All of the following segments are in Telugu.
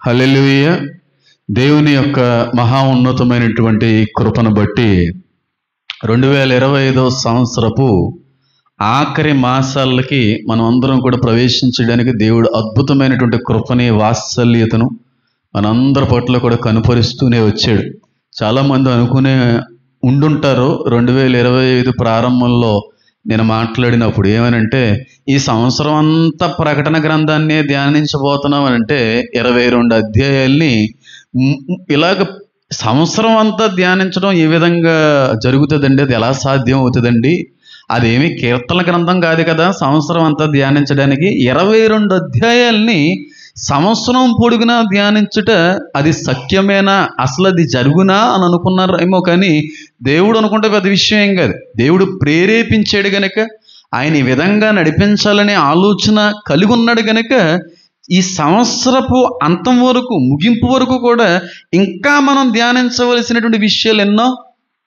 హల్లెలూయా. దేవుని యొక్క మహా ఉన్నతమైనటువంటి కృపను బట్టి 2025 సంవత్సరపు ఆఖరి మాసాలకి మనం అందరం కూడా ప్రవేశించడానికి దేవుడు అద్భుతమైనటువంటి కృపని, వాత్సల్యతను మనందరి పట్ల కూడా కనుపరుస్తూనే వచ్చాడు. చాలామంది అనుకునే ఉండుంటారు 2025 ప్రారంభంలో నేను మాట్లాడినప్పుడు ఏమనంటే, ఈ సంవత్సరం అంతా ప్రకటన గ్రంథాన్ని ధ్యానించబోతున్నాం అంటే 22 అధ్యాయాల్ని ఇలాగ సంవత్సరం అంతా ధ్యానించడం ఏ విధంగా జరుగుతుందండి? అది ఎలా సాధ్యం అవుతుందండి? అదేమి కీర్తన గ్రంథం కాదు కదా సంవత్సరం అంతా ధ్యానించడానికి. 22 అధ్యాయాల్ని సంవత్సరం పొడుగునా ధ్యానించుట అది సత్యమేనా, అసలు అది జరుగునా అని అనుకున్నారు ఏమో. కానీ దేవుడు అనుకుంటే పెద్ద విషయం ఏం కాదు. దేవుడు ప్రేరేపించాడు గనక, ఆయన ఈ విధంగా నడిపించాలనే ఆలోచన కలిగి ఉన్నాడు గనక ఈ సంవత్సరపు అంతం వరకు, ముగింపు వరకు కూడా ఇంకా మనం ధ్యానించవలసినటువంటి విషయాలు ఎన్నో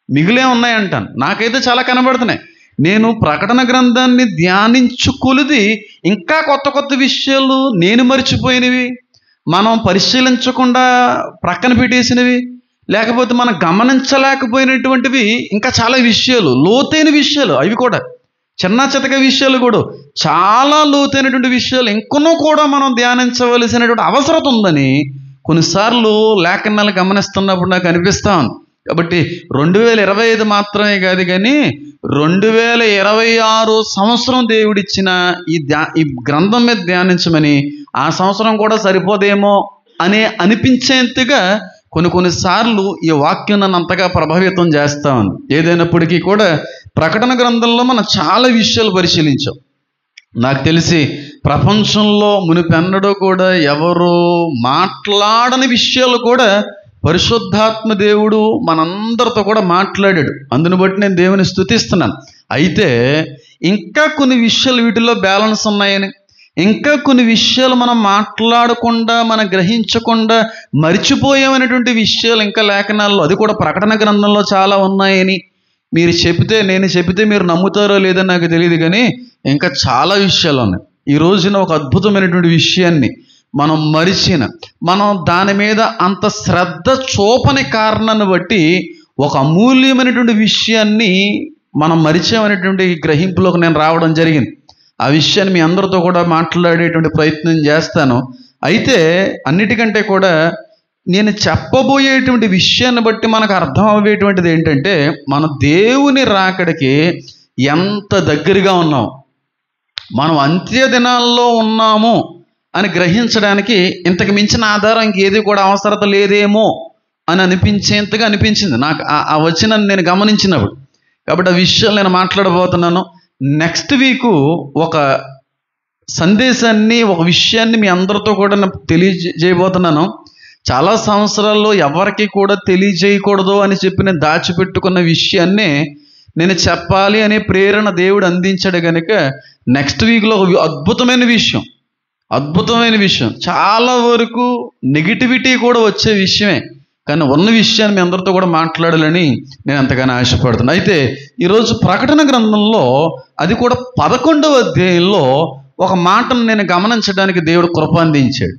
మిగిలే ఉన్నాయంటాను. నాకైతే చాలా కనబడుతున్నాయి. నేను ప్రకటన గ్రంథాన్ని ధ్యానించుకొలిది ఇంకా కొత్త కొత్త విషయాలు, నేను మర్చిపోయినవి, మనం పరిశీలించకుండా ప్రక్కన పెట్టేసినవి, లేకపోతే మనం గమనించలేకపోయినటువంటివి ఇంకా చాలా విషయాలు, లోతైన విషయాలు, అవి కూడా చిన్న చితక విషయాలు కూడా చాలా లోతైనటువంటి విషయాలు ఇంకొనూ కూడా మనం ధ్యానించవలసినటువంటి అవసరం ఉందని కొన్నిసార్లు లేఖనాలు గమనిస్తున్నప్పుడు నాకు అనిపిస్తా ఉంది. కాబట్టి 2025 మాత్రమే కాదు కానీ 2026 సంవత్సరం దేవుడిచ్చిన ఈ గ్రంథం మీద ధ్యానించమని, ఆ సంవత్సరం కూడా సరిపోదేమో అనిపించేంతగా కొన్నిసార్లు ఈ వాక్యం నన్ను అంతగా ప్రభావితం చేస్తా ఉంది. ఏదైనప్పటికీ కూడా ప్రకటన గ్రంథంలో మనం చాలా విషయాలు పరిశీలించాం. నాకు తెలిసి ప్రపంచంలో మునిపెన్నడూ కూడా ఎవరు మాట్లాడని విషయాలు కూడా పరిశుద్ధాత్మ దేవుడు మనందరితో కూడా మాట్లాడాడు. అందుని బట్టి నేను దేవుని స్తుతిస్తున్నాను. అయితే ఇంకా కొన్ని విషయాలు వీటిలో బ్యాలెన్స్ ఉన్నాయని, ఇంకా కొన్ని విషయాలు మనం మాట్లాడకుండా, మనం గ్రహించకుండా మర్చిపోయామనేటువంటి విషయాలు ఇంకా లేఖనాల్లో, అది కూడా ప్రకటన గ్రంథంలో చాలా ఉన్నాయని నేను చెబితే మీరు నమ్ముతారో లేదో నాకు తెలియదు. కానీ ఇంకా చాలా విషయాలు ఉన్నాయి. ఈ రోజున ఒక అద్భుతమైనటువంటి విషయాన్ని మనం దాని మీద అంత శ్రద్ధ చూపని కారణాన్ని బట్టి ఒక అమూల్యమైనటువంటి విషయాన్ని మనం మరిచామనేటువంటి గ్రహింపులోకి నేను రావడం జరిగింది. ఆ విషయాన్ని మీ అందరితో కూడా మాట్లాడేటువంటి ప్రయత్నం చేస్తాను. అయితే అన్నిటికంటే కూడా నేను చెప్పబోయేటువంటి విషయాన్ని బట్టి మనకు అర్థం అయ్యేటువంటిది ఏంటంటే, మన దేవుని రాకడికి ఎంత దగ్గరగా ఉన్నాం, మనం అంత్య దినాల్లో ఉన్నాము అని గ్రహించడానికి ఇంతకు మించిన ఆధారం ఇంకేది కూడా అవసరత లేదేమో అని అనిపించేంతగా అనిపించింది నాకు ఆ వచనాన్ని నేను గమనించినప్పుడు. కాబట్టి ఆ విషయాలు నేను మాట్లాడబోతున్నాను. నెక్స్ట్ వీకు ఒక సందేశాన్ని, ఒక విషయాన్ని మీ అందరితో కూడా నేను తెలియజేయబోతున్నాను. చాలా సంవత్సరాల్లో ఎవరికి కూడా తెలియజేయకూడదు అని చెప్పి నేను దాచిపెట్టుకున్న విషయాన్నే నేను చెప్పాలి అనే ప్రేరణ దేవుడు అందించాడు కనుక నెక్స్ట్ వీక్లో ఒక అద్భుతమైన విషయం, చాలా వరకు నెగిటివిటీ కూడా వచ్చే విషయమే, కానీ ఉన్న విషయాన్ని మీ అందరితో కూడా మాట్లాడాలని నేను ఎంతగానో ఆశపడుతున్నాను. అయితే ఈరోజు ప్రకటన గ్రంథంలో, అది కూడా 11వ అధ్యాయంలో ఒక మాటను నేను గమనించడానికి దేవుడు కృప అందించాడు.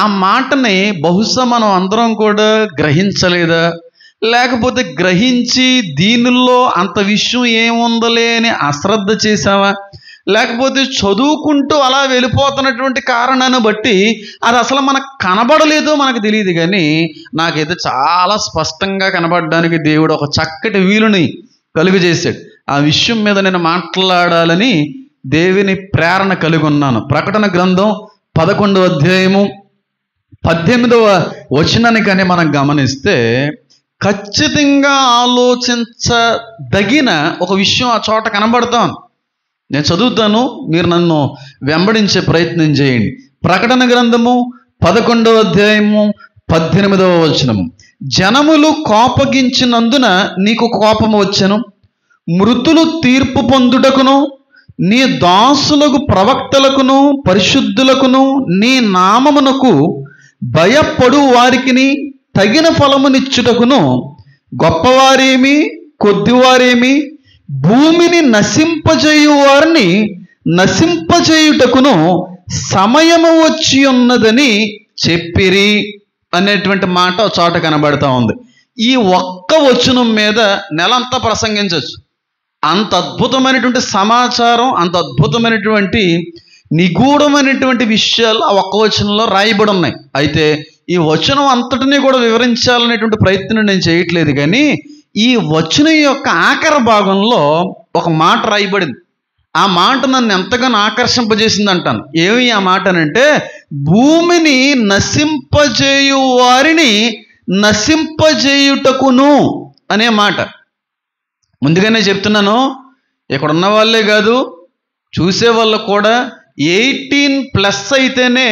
ఆ మాటని బహుశా మనం అందరం కూడా గ్రహించలేదా, లేకపోతే గ్రహించి దీనిలో అంత విషయం ఏముందలే అని అశ్రద్ధ చేసావా, లేకపోతే చదువుకుంటూ అలా వెళ్ళిపోతున్నటువంటి కారణాన్ని బట్టి అది అసలు మనకు కనబడలేదో మనకు తెలియదు. కానీ నాకైతే చాలా స్పష్టంగా కనబడడానికి దేవుడు ఒక చక్కటి వీలుని కలుగజేశాడు. ఆ విషయం మీద నేను మాట్లాడాలని దేవుని ప్రేరణ కలిగి ఉన్నాను. ప్రకటన గ్రంథం 11వ అధ్యాయము 18వ వచనాన్ని కానీ మనం గమనిస్తే ఖచ్చితంగా ఆలోచించదగిన ఒక విషయం ఆ చోట కనబడతాం. నేను చదువుతాను, మీరు నన్ను వెంబడించే ప్రయత్నం చేయండి. ప్రకటన గ్రంథము 11వ అధ్యాయము 18వ వచనము. జనములు కోపగించినందున నీకు కోపము వచ్చెను, మృతులు తీర్పు పొందుటకును, నీ దాసులకు ప్రవక్తలకును పరిశుద్ధులకును నీ నామమునకు భయపడు వారికిని తగిన ఫలమునిచ్చుటకును, గొప్పవారేమి కొద్దివారేమి భూమిని నశింపజేయు వారిని నశింపజేయుటకును సమయము వచ్చి ఉన్నదని చెప్పిరి అనేటువంటి మాట ఒక చోట కనబడతా ఉంది. ఈ ఒక్క వచనం మీద నెలంతా ప్రసంగించవచ్చు. అంత అద్భుతమైనటువంటి సమాచారం, అంత అద్భుతమైనటువంటి నిగూఢమైనటువంటి విషయాలు ఆ ఒక్క వచనంలో రాయబడి ఉన్నాయి. అయితే ఈ వచనం అంతటినీ కూడా వివరించాలనేటువంటి ప్రయత్నం నేను చేయట్లేదు, కానీ ఈ వచనం యొక్క ఆఖరి భాగంలో ఒక మాట రాయబడింది. ఆ మాట నన్ను ఎంతగానో ఆకర్షింపజేసింది అంటాను. ఏమి ఆ మాట అంటే, భూమిని నశింపజేయు వారిని నశింపజేయుటకును అనే మాట. ముందుగానే చెప్తున్నాను, ఇక్కడ ఉన్న వాళ్ళే కాదు, చూసే వాళ్ళకు కూడా 18+ అయితేనే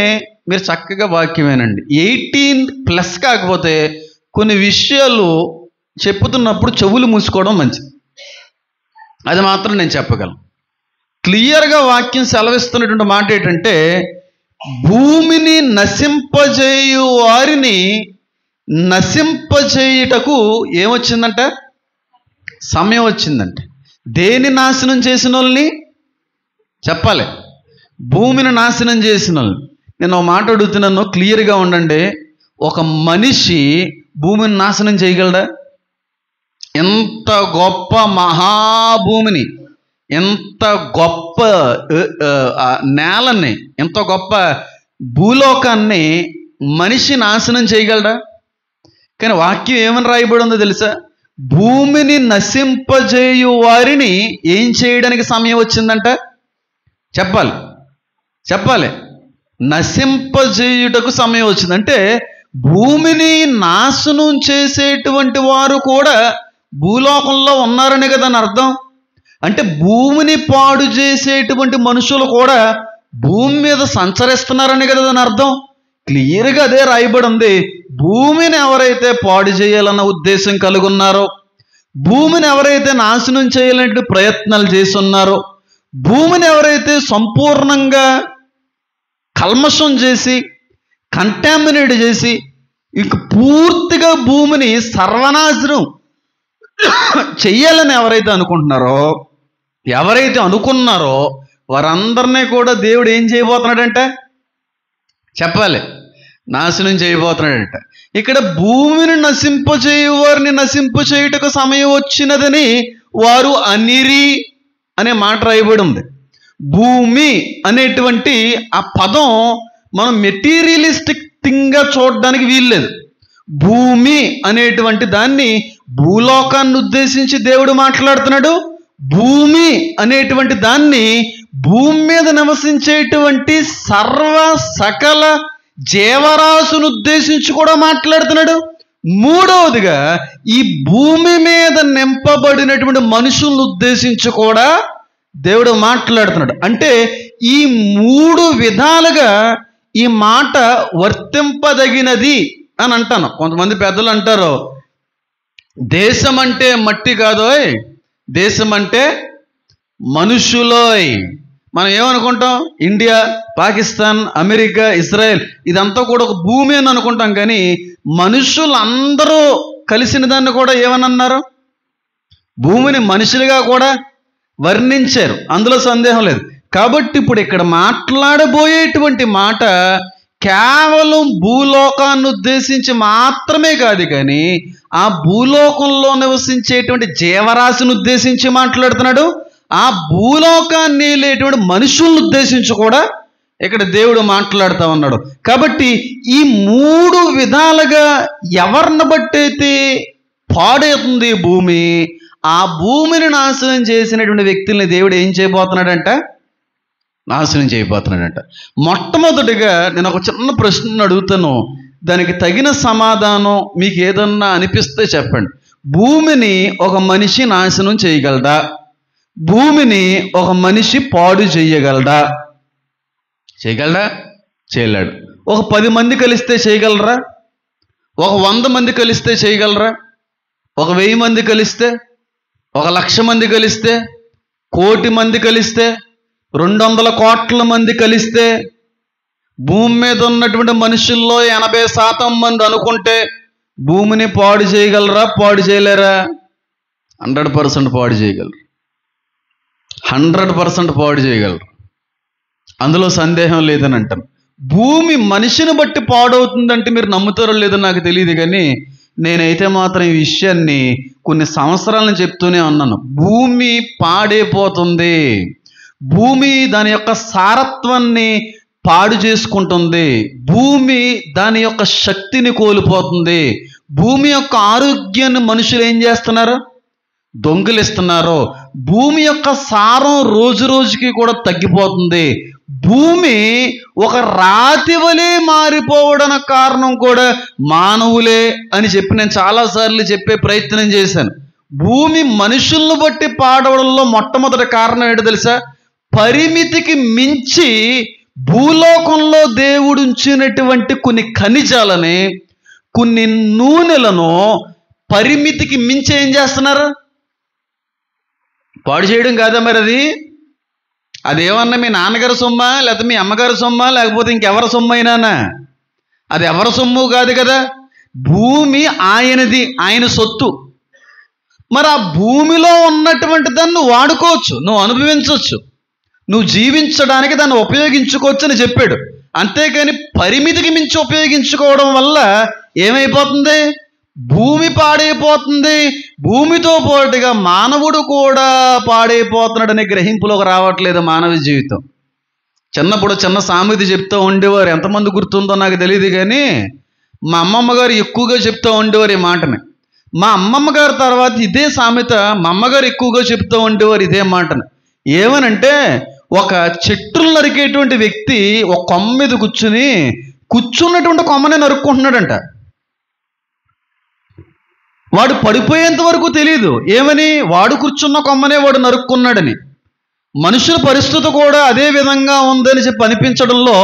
మీరు చక్కగా వాక్యమేనండి. 18+ కాకపోతే కొన్ని విషయాలు చెప్పుతున్నప్పుడు చెవులు మూసుకోవడం మంచిది. అది మాత్రం నేను చెప్పగలను. క్లియర్గా వాక్యం సెలవిస్తున్నటువంటి మాట ఏంటంటే, భూమిని నశింపజేయు వారిని నశింపజేయుటకు ఏమొచ్చిందంట? సమయం వచ్చిందంటే. దేని నాశనం చేసిన వాళ్ళని చెప్పాలి? భూమిని నాశనం చేసిన వాళ్ళని. నేను ఒక మాట అడుగుతున్నాను, క్లియర్గా ఉండండి. ఒక మనిషి భూమిని నాశనం చేయగలడా? ఎంత గొప్ప మహాభూమిని, ఎంత గొప్ప నేలని, ఎంత గొప్ప భూలోకాన్ని మనిషి నాశనం చేయగలడా? కానీ వాక్యం ఏమని రాయబడి ఉందో తెలుసా? భూమిని నశింపజేయు వారిని ఏం చేయడానికి సమయం వచ్చిందంట? చెప్పాలి. నశింపజేయుటకు సమయం వచ్చిందంటే భూమిని నాశనం చేసేటువంటి వారు కూడా భూలోకంలో ఉన్నారని కదా అని అర్థం. అంటే భూమిని పాడు చేసేటువంటి మనుషులు కూడా భూమి మీద సంచరిస్తున్నారని కదా అని అర్థం. క్లియర్గా అదే రాయబడి ఉంది. భూమిని ఎవరైతే పాడు చేయాలన్న ఉద్దేశం కలిగి ఉన్నారో, భూమిని ఎవరైతే నాశనం చేయాలంటే ప్రయత్నాలు చేస్తున్నారో, భూమిని ఎవరైతే సంపూర్ణంగా కల్మషం చేసి కంటామినేట్ చేసి ఇంక పూర్తిగా భూమిని సర్వనాశనం చెయ్యాలని ఎవరైతే అనుకున్నారో వారందరినీ కూడా దేవుడు ఏం చేయబోతున్నాడంటే నాశనం చేయబోతున్నాడంట. ఇక్కడ భూమిని నశింపచేయు వారిని నశింపచేయుటకు సమయం వచ్చినదని వారు అనిరి అనే మాట రాయబడి ఉంది. భూమి అనేటువంటి ఆ పదం మనం మెటీరియలిస్టిక్ థింగ్గా చూడడానికి వీల్లేదు. భూమి అనేటువంటి దాన్ని భూలోకాన్ని ఉద్దేశించి దేవుడు మాట్లాడుతున్నాడు. భూమి అనేటువంటి దాన్ని భూమి మీద నివసించేటువంటి సకల జీవరాశును ఉద్దేశించి కూడా మాట్లాడుతున్నాడు. మూడవదిగా ఈ భూమి మీద నింపబడినటువంటి మనుషులను ఉద్దేశించి కూడా దేవుడు మాట్లాడుతున్నాడు. అంటే ఈ 3 విధాలుగా ఈ మాట వర్తింపదగినది అని అంటాను. కొంతమంది పెద్దలు అంటారు, దేశం అంటే మట్టి కాదోయ్, దేశం అంటే మనుషులోయ్. మనం ఏమనుకుంటాం? ఇండియా, పాకిస్తాన్, అమెరికా, ఇజ్రాయెల్ ఇదంతా కూడా ఒక భూమి అని అనుకుంటాం. కానీ మనుషులందరూ కలిసిన దాన్ని కూడా ఏమనన్నారు? భూమిని మనుషులుగా కూడా వర్ణించారు. అందులో సందేహం లేదు. కాబట్టి ఇప్పుడు ఇక్కడ మాట్లాడబోయేటువంటి మాట కేవలం భూలోకాన్ని ఉద్దేశించి మాత్రమే కాదు, కానీ ఆ భూలోకంలో నివసించేటువంటి జీవరాశిని ఉద్దేశించి మాట్లాడుతున్నాడు. ఆ భూలోకాన్ని లేటువంటి మనుషులను ఉద్దేశించి కూడా ఇక్కడ దేవుడు మాట్లాడుతూ ఉన్నాడు. కాబట్టి ఈ 3 విధాలుగా ఎవరిని బట్టయితే పాడవుతుంది భూమి, ఆ భూమిని నాశనం చేసినటువంటి వ్యక్తుల్ని దేవుడు ఏం చేయబోతున్నాడంట? నాశనం చేయబోతున్నాడంట. మొట్టమొదటిగా నేను ఒక చిన్న ప్రశ్న అడుగుతాను, దానికి తగిన సమాధానం మీకు ఏదన్నా అనిపిస్తే చెప్పండి. భూమిని ఒక మనిషి నాశనం చేయగలడా? భూమిని ఒక మనిషి పాడు చేయగలడా? చేయలేడు. ఒక 10 మంది కలిస్తే చేయగలరా? ఒక 100 మంది కలిస్తే చేయగలరా? ఒక 1000 మంది కలిస్తే, 1,00,000 మంది కలిస్తే, 1,00,00,000 మంది కలిస్తే, 200 కోట్ల మంది కలిస్తే, భూమి మీద ఉన్నటువంటి మనుషుల్లో 80% మంది అనుకుంటే భూమిని పాడు చేయగలరా? పాడు చేయలేరా? 100% పాడు చేయగలరు. 100% పాడు చేయగలరు. అందులో సందేహం లేదని అంటాను. భూమి మనిషిని బట్టి పాడవుతుందంటే మీరు నమ్ముతారో లేదో నాకు తెలియదు, కానీ నేనైతే మాత్రం ఈ విషయాన్ని కొన్ని సంవత్సరాలను చెప్తూనే ఉన్నాను. భూమి పాడైపోతుంది, భూమి దాని యొక్క సారత్వాన్ని పాడు చేసుకుంటుంది, భూమి దాని యొక్క శక్తిని కోల్పోతుంది, భూమి యొక్క ఆరోగ్యాన్ని మనుషులు ఏం చేస్తున్నారు? దొంగిలిస్తున్నారు. భూమి యొక్క సారం రోజు రోజుకి కూడా తగ్గిపోతుంది. భూమి ఒక రాతి వలె మారిపోవడానికి కారణం కూడా మానవులే అని చెప్పి నేను చాలాసార్లు చెప్పే ప్రయత్నం చేశాను. భూమి మనుషులను బట్టి పాడవడంలో మొట్టమొదటి కారణం ఏంటో తెలుసా? పరిమితికి మించి భూలోకంలో దేవుడు ఉంచినటువంటి కొన్ని ఖనిజాలని, కొన్ని నూనెలను పరిమితికి మించి ఏం చేస్తున్నారు? పాడు చేయడం కాదా మరి అదేమన్నా మీ నాన్నగారి సొమ్మా, లేకపోతే మీ అమ్మగారి సొమ్మా, లేకపోతే ఇంకెవరి సొమ్ము అయినానా? అది ఎవరి సొమ్ము కాదు కదా. భూమి ఆయనది, ఆయన సొత్తు. మరి ఆ భూమిలో ఉన్నటువంటి దాన్ని నువ్వు వాడుకోవచ్చు, నువ్వు అనుభవించవచ్చు, నువ్వు జీవించడానికి దాన్ని ఉపయోగించుకోవచ్చు అని చెప్పాడు. అంతేకాని పరిమితికి మించి ఉపయోగించుకోవడం వల్ల ఏమైపోతుంది? భూమి పాడైపోతుంది. భూమితో పాటుగా మానవుడు కూడా పాడైపోతున్నాడనే గ్రహింపులోకి రావట్లేదు మానవ జీవితం. చిన్నప్పుడు చిన్న సామెత చెప్తూ ఉండేవారు, ఎంతమంది గుర్తుందో నాకు తెలియదు, కానీ మా అమ్మమ్మ గారు ఎక్కువగా చెప్తూ ఉండేవారు ఈ మాటని. మా అమ్మమ్మ గారి తర్వాత ఇదే సామెత మా అమ్మగారు ఎక్కువగా చెప్తూ ఉండేవారు ఇదే మాటని. ఏమనంటే, ఒక చెట్టులు నరికేటువంటి వ్యక్తి ఒక కొమ్మ మీద కూర్చున్నటువంటి కొమ్మనే నరుక్కుంటున్నాడంట. వాడు పడిపోయేంత వరకు తెలియదు ఏమని, వాడు కూర్చున్న కొమ్మనే వాడు నరుక్కున్నాడని. మనుషుల పరిస్థితి కూడా అదే విధంగా ఉందని చెప్పి అనిపించడంలో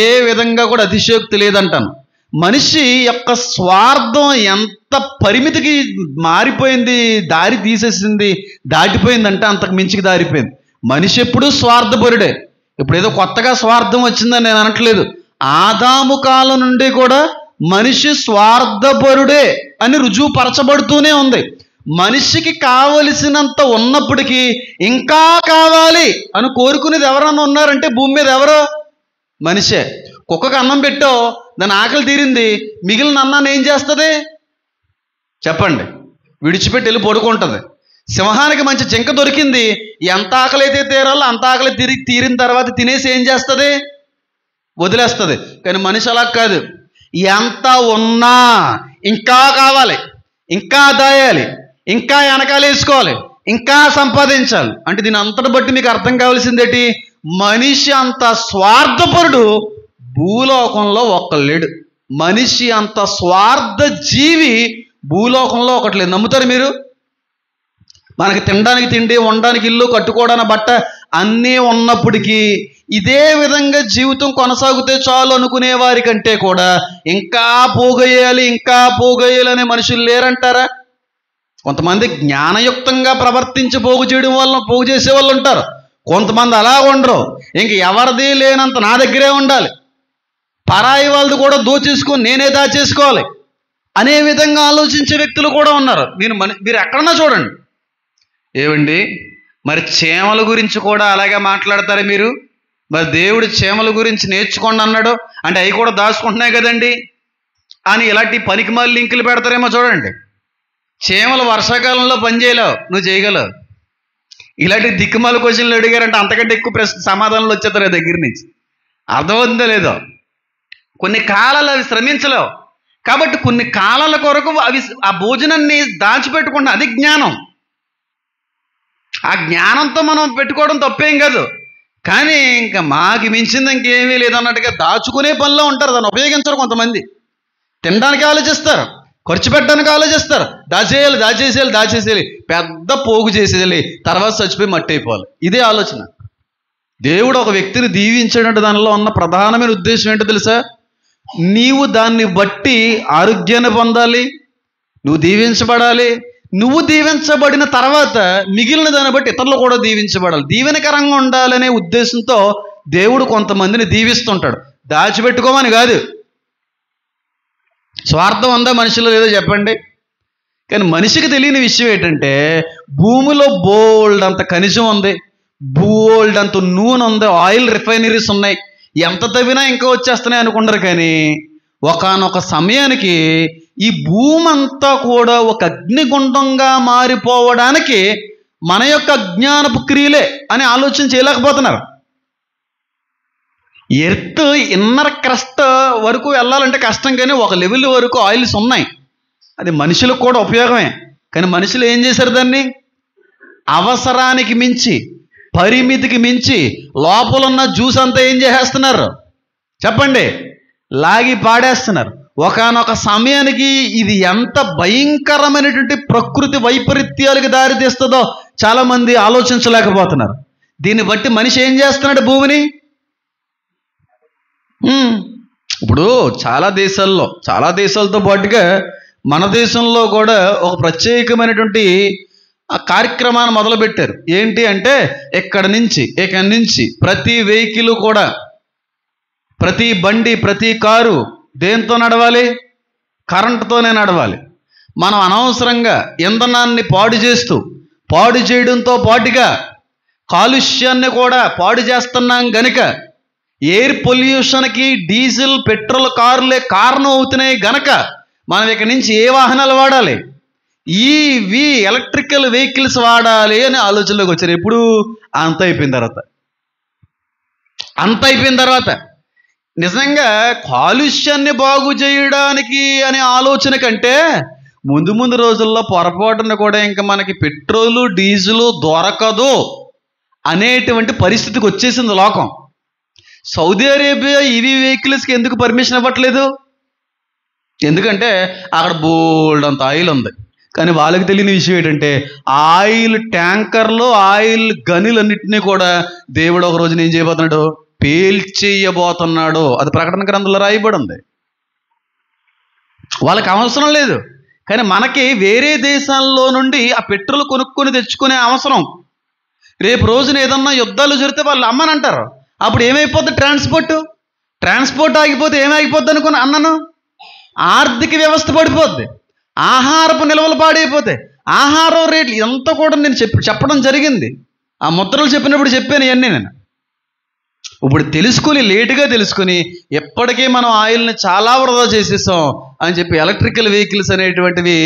ఏ విధంగా కూడా అతిశయోక్తి లేదంటాను. మనిషి యొక్క స్వార్థం ఎంత పరిమితికి మారిపోయింది, దారి తీసేసింది, దాటిపోయిందంటే అంతకు మించికి దారిపోయింది. మనిషి ఎప్పుడూ స్వార్థపరుడే. ఇప్పుడు ఏదో కొత్తగా స్వార్థం వచ్చిందని నేను అనట్లేదు. ఆదాము కాలం నుండి కూడా మనిషి స్వార్థపరుడే అని రుజువుపరచబడుతూనే ఉంది. మనిషికి కావలసినంత ఉన్నప్పటికీ ఇంకా కావాలి అని కోరుకునేది ఎవరన్నా ఉన్నారంటే భూమి మీద ఎవరో? మనిషే. కుక్కకు అన్నం పెట్టో, దాని ఆకలి తీరింది, మిగిలిన అన్నాన్ని ఏం చేస్తుంది చెప్పండి? విడిచిపెట్టి వెళ్ళి పడుకుంటుంది. సింహానికి మంచి జింక దొరికింది, ఎంత ఆకలి అయితే తీరాలో అంత ఆకలి తీరిన తర్వాత తినేసి ఏం చేస్తుంది? వదిలేస్తుంది. కానీ మనిషి అలా కాదు. ఎంత ఉన్నా ఇంకా కావాలి, ఇంకా దాయాలి, ఇంకా వెనకాల వేసుకోవాలి, ఇంకా సంపాదించాలి. అంటే దీని అంతటి బట్టి మీకు అర్థం కావాల్సిందేంటి? మనిషి అంత స్వార్థపరుడు భూలోకంలో ఒక్కలేడు. మనిషి అంత స్వార్థ జీవి భూలోకంలో ఒకటి లేదు. నమ్ముతారు మీరు? మనకి తినడానికి తిండి, ఉండడానికి ఇల్లు, కట్టుకోవడానికి బట్ట అన్నీ ఉన్నప్పటికీ ఇదే విధంగా జీవితం కొనసాగితే చాలు అనుకునే వారి కంటే కూడా ఇంకా పోగేయాలి, ఇంకా పోగేయాలి అనే మనుషులు లేరంటారా? కొంతమంది జ్ఞానయుక్తంగా ప్రవర్తించి పోగు చేయడం వల్ల పోగు చేసే వాళ్ళు ఉంటారు. కొంతమంది అలా ఉండరు. ఇంక ఎవరిది లేనంత నా దగ్గరే ఉండాలి, పరాయి వాళ్ళది కూడా దోచేసుకొని నేనే దాచేసుకోవాలి అనే విధంగా ఆలోచించే వ్యక్తులు కూడా ఉన్నారు. మీరు ఎక్కడన్నా చూడండి. ఏమండి, మరి చీమల గురించి కూడా అలాగే మాట్లాడతారు మీరు? మరి దేవుడు చీమల గురించి నేర్చుకోండి అన్నాడు అంటే అవి కూడా దాచుకుంటున్నాయి కదండి అని ఇలాంటి పనికిమాలి లింకులు పెడతారేమో చూడండి. చీమలు వర్షాకాలంలో పని చేయలేవు, నువ్వు చేయగలవు. ఇలాంటి దిక్కుమాల క్వశ్చన్లు అడిగారంటే అంతకంటే ఎక్కువ సమాధానాలు వచ్చేస్తారు దగ్గర నుంచి. అర్థమవుతుందో లేదో? కొన్ని కాలాలు అవి శ్రమించలేవు కాబట్టి కొన్ని కాలాల కొరకు అవి ఆ భోజనాన్ని దాచిపెట్టుకుంటాం. అది జ్ఞానం. ఆ జ్ఞానంతో మనం పెట్టుకోవడం తప్పేం కాదు. కానీ ఇంకా మాకు మించింది ఇంకేమీ లేదన్నట్టుగా దాచుకునే పనిలో ఉంటారు. దాన్ని ఉపయోగించరు. కొంతమంది తినడానికి ఆలోచిస్తారు, ఖర్చు పెట్టడానికి ఆలోచిస్తారు, దాచేసేయాలి, పెద్ద పోగు చేసేయాలి, తర్వాత చచ్చిపోయి మట్టి అయిపోవాలి. ఇదే ఆలోచన. దేవుడు ఒక వ్యక్తిని దీవించేటట్టు దానిలో ఉన్న ప్రధానమైన ఉద్దేశం ఏంటో తెలుసా? నీవు దాన్ని బట్టి ఆరోగ్యాన్ని పొందాలి, నువ్వు దీవించబడాలి. నువ్వు దీవించబడిన తర్వాత మిగిలిన దాన్ని బట్టి ఇతరులు కూడా దీవించబడాలి, దీవెనకరంగా ఉండాలనే ఉద్దేశంతో దేవుడు కొంతమందిని దీవిస్తుంటాడు. దాచిపెట్టుకోమని కాదు. స్వార్థం ఉందా మనిషిలో లేదో చెప్పండి. కానీ మనిషికి తెలియని విషయం ఏంటంటే భూమిలో బోల్డ్ అంత ఖనిజం ఉంది, బోల్డ్ అంత నూనె ఉంది, ఆయిల్ రిఫైనరీస్ ఉన్నాయి. ఎంత తవ్వినా ఇంకా వచ్చేస్తున్నాయి అనుకుంటారు. కానీ ఒకానొక సమయానికి ఈ భూమి అంతా కూడా ఒక అగ్నిగుండంగా మారిపోవడానికి మన యొక్క అజ్ఞానపు క్రియలే అని ఆలోచన చేయలేకపోతున్నారు. ఎర్త్ ఇన్నర్ క్రస్ట్ వరకు వెళ్ళాలంటే కష్టం, కానీ ఒక లెవెల్ వరకు ఆయిల్స్ ఉన్నాయి. అది మనుషులకు కూడా ఉపయోగమే. కానీ మనుషులు ఏం చేశారు? దాన్ని అవసరానికి మించి, పరిమితికి మించి లోపల ఉన్న జ్యూస్ అంతా ఏం చేసేస్తున్నారు చెప్పండి? లాగి పాడేస్తున్నారు. ఒకానొక సమయానికి ఇది ఎంత భయంకరమైనటువంటి ప్రకృతి వైపరీత్యాలకు దారితీస్తుందో చాలామంది ఆలోచించలేకపోతున్నారు. దీన్ని బట్టి మనిషి ఏం చేస్తున్నాడు? భూమిని ఇప్పుడు చాలా దేశాలతో పాటుగా మన దేశంలో కూడా ఒక ప్రత్యేకమైనటువంటి కార్యక్రమాన్ని మొదలుపెట్టారు. ఏంటి అంటే ఇక్కడి నుంచి ప్రతి వెహికల్ కూడా, ప్రతి బండి, ప్రతి కారు దేంతో నడవాలి? కరెంటుతోనే నడవాలి. మనం అనవసరంగా ఇంధనాన్ని పాడు చేయడంతో పాటుగా కాలుష్యాన్ని కూడా పాడు చేస్తున్నాం గనుక ఎయిర్ పొల్యూషన్కి డీజిల్, పెట్రోల్ కార్లే కారణం అవుతున్నాయి గనక మనం ఇక్కడి నుంచి ఏ వాహనాలు వాడాలి? ఈవి ఎలక్ట్రికల్ వెహికల్స్ వాడాలి అని ఆలోచనలోకి వచ్చారు. ఎప్పుడు? అంత అయిపోయిన తర్వాత నిజంగా కాలుష్యాన్ని బాగు చేయడానికి అనే ఆలోచన కంటే ముందు రోజుల్లో పొరపాటున కూడా ఇంకా మనకి పెట్రోలు, డీజిల్ దొరకదు అనేటువంటి పరిస్థితికి వచ్చేసింది లోకం. సౌదీ అరేబియా ఈవీ వెహికల్స్కి ఎందుకు పర్మిషన్ ఇవ్వట్లేదు? ఎందుకంటే అక్కడ బోల్డ్ అంత ఆయిల్ ఉంది. కానీ వాళ్ళకి తెలియని విషయం ఏంటంటే ఆయిల్ ట్యాంకర్లు, ఆయిల్ గనులన్నింటినీ కూడా దేవుడు ఒక రోజున ఏం చేయబోతున్నాడు? పేల్చేయబోతున్నాడు. అది ప్రకటన గ్రంథంలో రాయబడి ఉంది. వాళ్ళకి అవసరం లేదు, కానీ మనకి వేరే దేశాల్లో నుండి ఆ పెట్రోల్ కొనుక్కొని తెచ్చుకునే అవసరం. రేపు రోజున ఏదన్నా యుద్ధాలు జరిగితే వాళ్ళు అమ్మనంటారు. అప్పుడు ఏమైపోద్ది? ట్రాన్స్పోర్ట్ ఆగిపోతే ఏమైపోద్ది అనుకుని అన్నాను. ఆర్థిక వ్యవస్థ పడిపోద్ది, ఆహారపు నిల్వలు పాడైపోతాయి, ఆహారం రేట్లు ఎంత కూడా నేను చెప్పడం జరిగింది. ఆ ముద్రలు చెప్పినప్పుడు చెప్పాను ఇవన్నీ. నేను ఇప్పుడు లేటుగా తెలుసుకుని ఎప్పటికీ మనం ఆయిల్ని చాలా వృధా చేసేసాం అని చెప్పి ఎలక్ట్రికల్ వెహికల్స్ అనేటువంటివి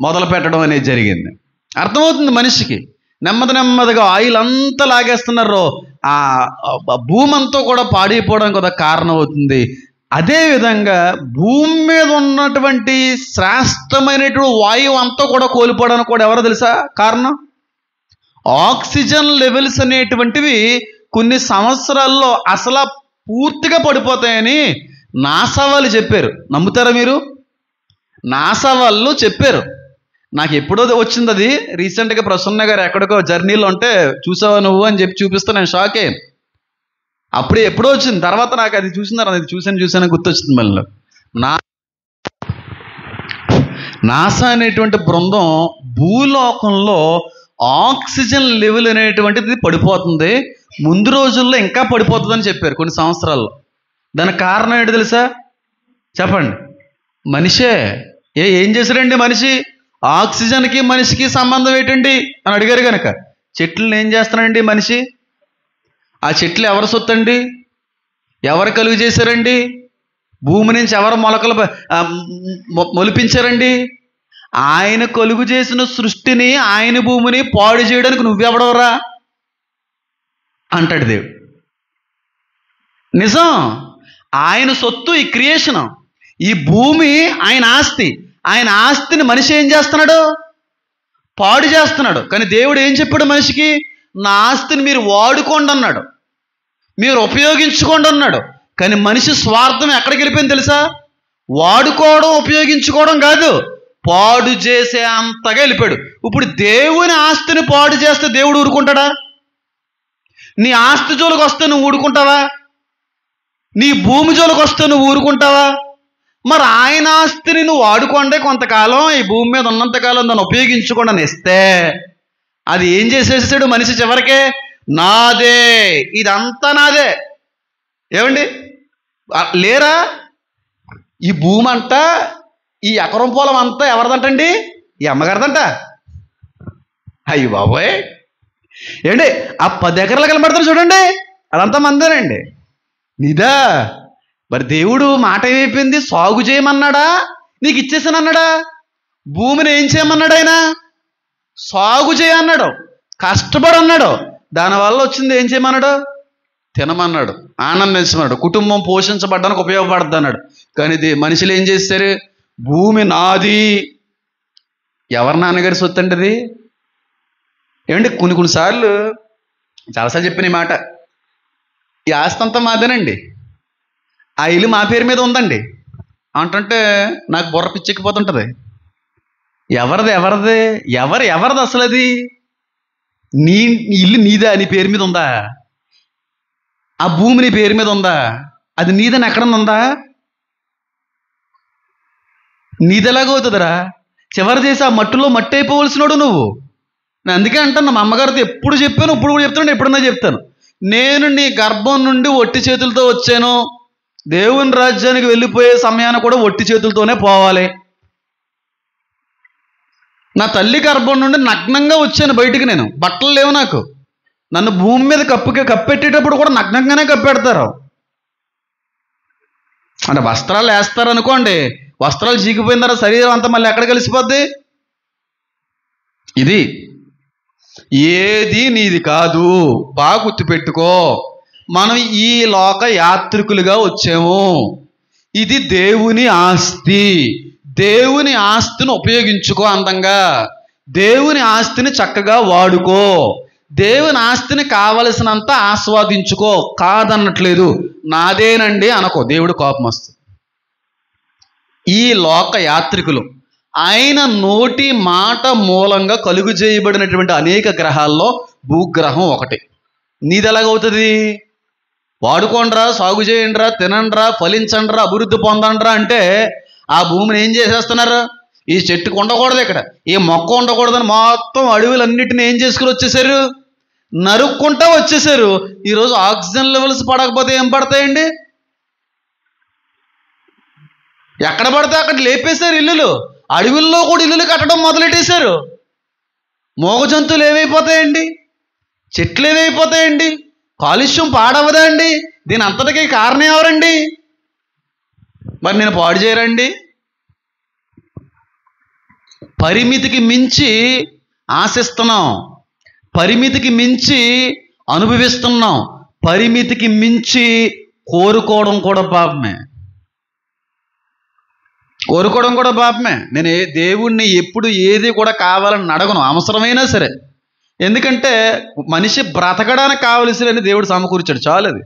మొదలు పెట్టడం అనేది జరిగింది. అర్థమవుతుంది మనిషికి. నెమ్మదిగా ఆయిల్ అంతా లాగేస్తున్నారు. ఆ భూమి అంతా కూడా పాడైపోవడానికి కూడా కారణం అవుతుంది. అదేవిధంగా భూమి మీద ఉన్నటువంటి శ్రేష్టమైనటువంటి వాయువు అంతా కూడా కోల్పోవడానికి కూడా ఎవరో తెలుసా కారణం? ఆక్సిజన్ లెవెల్స్ అనేటువంటివి కొన్ని సంవత్సరాల్లో అసలు పూర్తిగా పడిపోతాయని నాసా వాళ్ళు చెప్పారు. నమ్ముతారా మీరు? నాసా వాళ్ళు చెప్పారు. నాకు ఎప్పుడో వచ్చింది అది. రీసెంట్గా ప్రసన్న గారు ఎక్కడికో జర్నీలో ఉంటే చూసావా నువ్వు అని చెప్పి చూపిస్తే నేను షాక్ అయ్యాను. అప్పుడే ఎప్పుడో వచ్చింది. తర్వాత నాకు అది చూసాను గుర్తొచ్చింది మళ్ళీ. నాసా అనేటువంటి బృందం భూలోకంలో ఆక్సిజన్ లెవెల్ అనేటువంటిది పడిపోతుంది, ముందు రోజుల్లో ఇంకా పడిపోతుందని చెప్పారు కొన్ని సంవత్సరాల్లో. దానికి కారణం ఏంటి తెలుసా? చెప్పండి. మనిషే. ఏం చేశాడండి మనిషి? ఆక్సిజన్కి మనిషికి సంబంధం ఏంటండి అని అడిగారు కనుక చెట్లను ఏం చేస్తున్నాడండి మనిషి? ఆ చెట్లు ఎవరు సొత్తండి? ఎవరు కలుగు చేశారండి? భూమి నుంచి ఎవరు మొలకలు మొలిపించారండి? ఆయన కలుగు చేసిన సృష్టిని, ఆయన భూమిని పాడు చేయడానికి నువ్వెవడవరా అంటాడు దేవుడు. నిజం. ఆయన సొత్తు ఈ క్రియేషన్, ఈ భూమి ఆయన ఆస్తి. ఆయన ఆస్తిని మనిషి ఏం చేస్తున్నాడు? పాడు చేస్తున్నాడు. కానీ దేవుడు ఏం చెప్పాడు మనిషికి? నా ఆస్తిని మీరు వాడుకోండి అన్నాడు, మీరు ఉపయోగించుకోండి అన్నాడు. కానీ మనిషి స్వార్థం ఎక్కడికి వెళ్ళిపోయింది తెలుసా? వాడుకోవడం, ఉపయోగించుకోవడం కాదు, పాడు చేసే అంతగా వెళ్ళిపోయాడు. ఇప్పుడు దేవుని ఆస్తిని పాడు చేస్తే దేవుడు ఊరుకుంటాడా? నీ ఆస్తి జోలికి వస్తే నువ్వు ఊరుకుంటావా? నీ భూమి జోలికి వస్తే నువ్వు ఊరుకుంటావా? మరి ఆయన ఆస్తిని నువ్వు వాడుకోండి కొంతకాలం, ఈ భూమి మీద ఉన్నంతకాలం దాన్ని ఉపయోగించుకోండి అని ఇస్తే అది ఏం చేసేసాడు మనిషి? చివరికే నాదే, ఇదంతా నాదే. ఏమండి లేరా? ఈ భూమి అంతా, ఈ ఎకరం పొలం అంతా ఎవరిదంటండి? ఈ అమ్మగారిదంట. అయ్యి బాబోయ్, ఏంటి ఆ 10 ఎకరాలు కనబడతారు చూడండి, అదంతా మందేనండి. నీదా. మరి దేవుడు మాట ఏమైపోయింది? సాగు చేయమన్నాడా, నీకు ఇచ్చేసానన్నాడా? భూమిని ఏం చేయమన్నాడు ఆయన? సాగు చేయన్నాడు, కష్టపడు అన్నాడు. దానివల్ల వచ్చింది ఏం చేయమన్నాడు? తినమన్నాడు, ఆనందించమన్నాడు, కుటుంబం పోషించబడ్డానికి ఉపయోగపడుతుంది అన్నాడు. కానీ ఇది మనుషులు ఏం చేస్తారు? భూమి నాది. ఎవరి నాన్నగారి సొత్తు అంటే అది? ఏమంటే కొన్నిసార్లు చాలాసార్లు చెప్పిన ఈ మాట, ఈ ఆస్తి అంతా మాదేనండి, ఆ ఇల్లు మా పేరు మీద ఉందండి అంటుంటే నాకు బుర్ర పిచ్చెక్కిపోతుంటుంది. ఎవరిది ఎవరిది అసలు అది? నీ ఇల్లు నీదా? నీ పేరు మీద ఉందా? ఆ భూమి నీ పేరు మీద ఉందా? అది నీదని ఎక్కడన్నా ఉందా? నీదెలాగవుతుందిరా? చివరి చేసి ఆ మట్టిలో మట్టి అయిపోవలసినోడు నువ్వు. నేను అందుకే అంటాను, మా అమ్మగారితో ఎప్పుడు చెప్పాను, ఇప్పుడు కూడా చెప్తాను, ఎప్పుడన్నా చెప్తాను, నేను నీ గర్భం నుండి ఒట్టి చేతులతో వచ్చాను, దేవుని రాజ్యానికి వెళ్ళిపోయే సమయాన్ని కూడా ఒట్టి చేతులతోనే పోవాలి. నా తల్లి గర్భం నుండి నగ్నంగా వచ్చాను బయటికి, నేను బట్టలు లేవు నాకు. నన్ను భూమి మీద కప్పెట్టేటప్పుడు కూడా నగ్నంగానే కప్పెడతారు. అంటే వస్త్రాలు వేస్తారు అనుకోండి, వస్త్రాలు చీకిపోయిన తర్వాత శరీరం అంతా మళ్ళీ ఎక్కడ కలిసిపోద్ది? ఇది ఏది నీది కాదు. బాగా గుర్తుపెట్టుకో, మనం ఈ లోక యాత్రికులుగా వచ్చాము. ఇది దేవుని ఆస్తి. దేవుని ఆస్తిని ఉపయోగించుకో అందంగా. దేవుని ఆస్తిని చక్కగా వాడుకో. దేవుని ఆస్తిని కావలసినంత ఆస్వాదించుకో. కాదన్నట్లేదు, నాదేనండి అనకో, దేవుడు కోపం వస్తుంది. ఈ లోక యాత్రికులు ఆయన నోటి మాట మూలంగా కలుగు చేయబడినటువంటి అనేక గ్రహాల్లో భూగ్రహం ఒకటి. నీది ఎలాగవుతుంది? వాడుకోండ్రా, సాగు చేయండిరా, తినండ్రా, ఫలించండ్రా, అభివృద్ధి పొందండ్రా అంటే ఆ భూమిని ఏం చేసేస్తున్నారు? ఈ చెట్టుకు ఉండకూడదు, ఇక్కడ ఈ మొక్క ఉండకూడదని మొత్తం అడవులన్నిటిని ఏం చేసుకుని వచ్చేసారు? నరుక్కుంటా వచ్చేసారు. ఈరోజు ఆక్సిజన్ లెవెల్స్ పడకపోతే ఏం పడతాయండి? ఎక్కడ పడితే అక్కడ లేపేశారు ఇల్లులు. అడవుల్లో కూడా ఇల్లులు కట్టడం మొదలెట్టేశారు. మోగ జంతువులు ఏమైపోతాయండి? చెట్లు ఏమైపోతాయండి? కాలుష్యం పాడవదా అండి? దీని అంతటికీ కారణం ఎవరండి? మరి నేను పాడు చేయరండి? పరిమితికి మించి ఆశిస్తున్నాం, పరిమితికి మించి అనుభవిస్తున్నాం, పరిమితికి మించి కోరుకోవడం కూడా పాపమే. కోరుకోవడం కూడా పాపమే. నేను దేవుణ్ణి ఎప్పుడు ఏది కూడా కావాలని అడగను, అవసరమైనా సరే. ఎందుకంటే మనిషి బ్రతకడానికి కావలసినని దేవుడు సమకూర్చాడు, చాలు. అది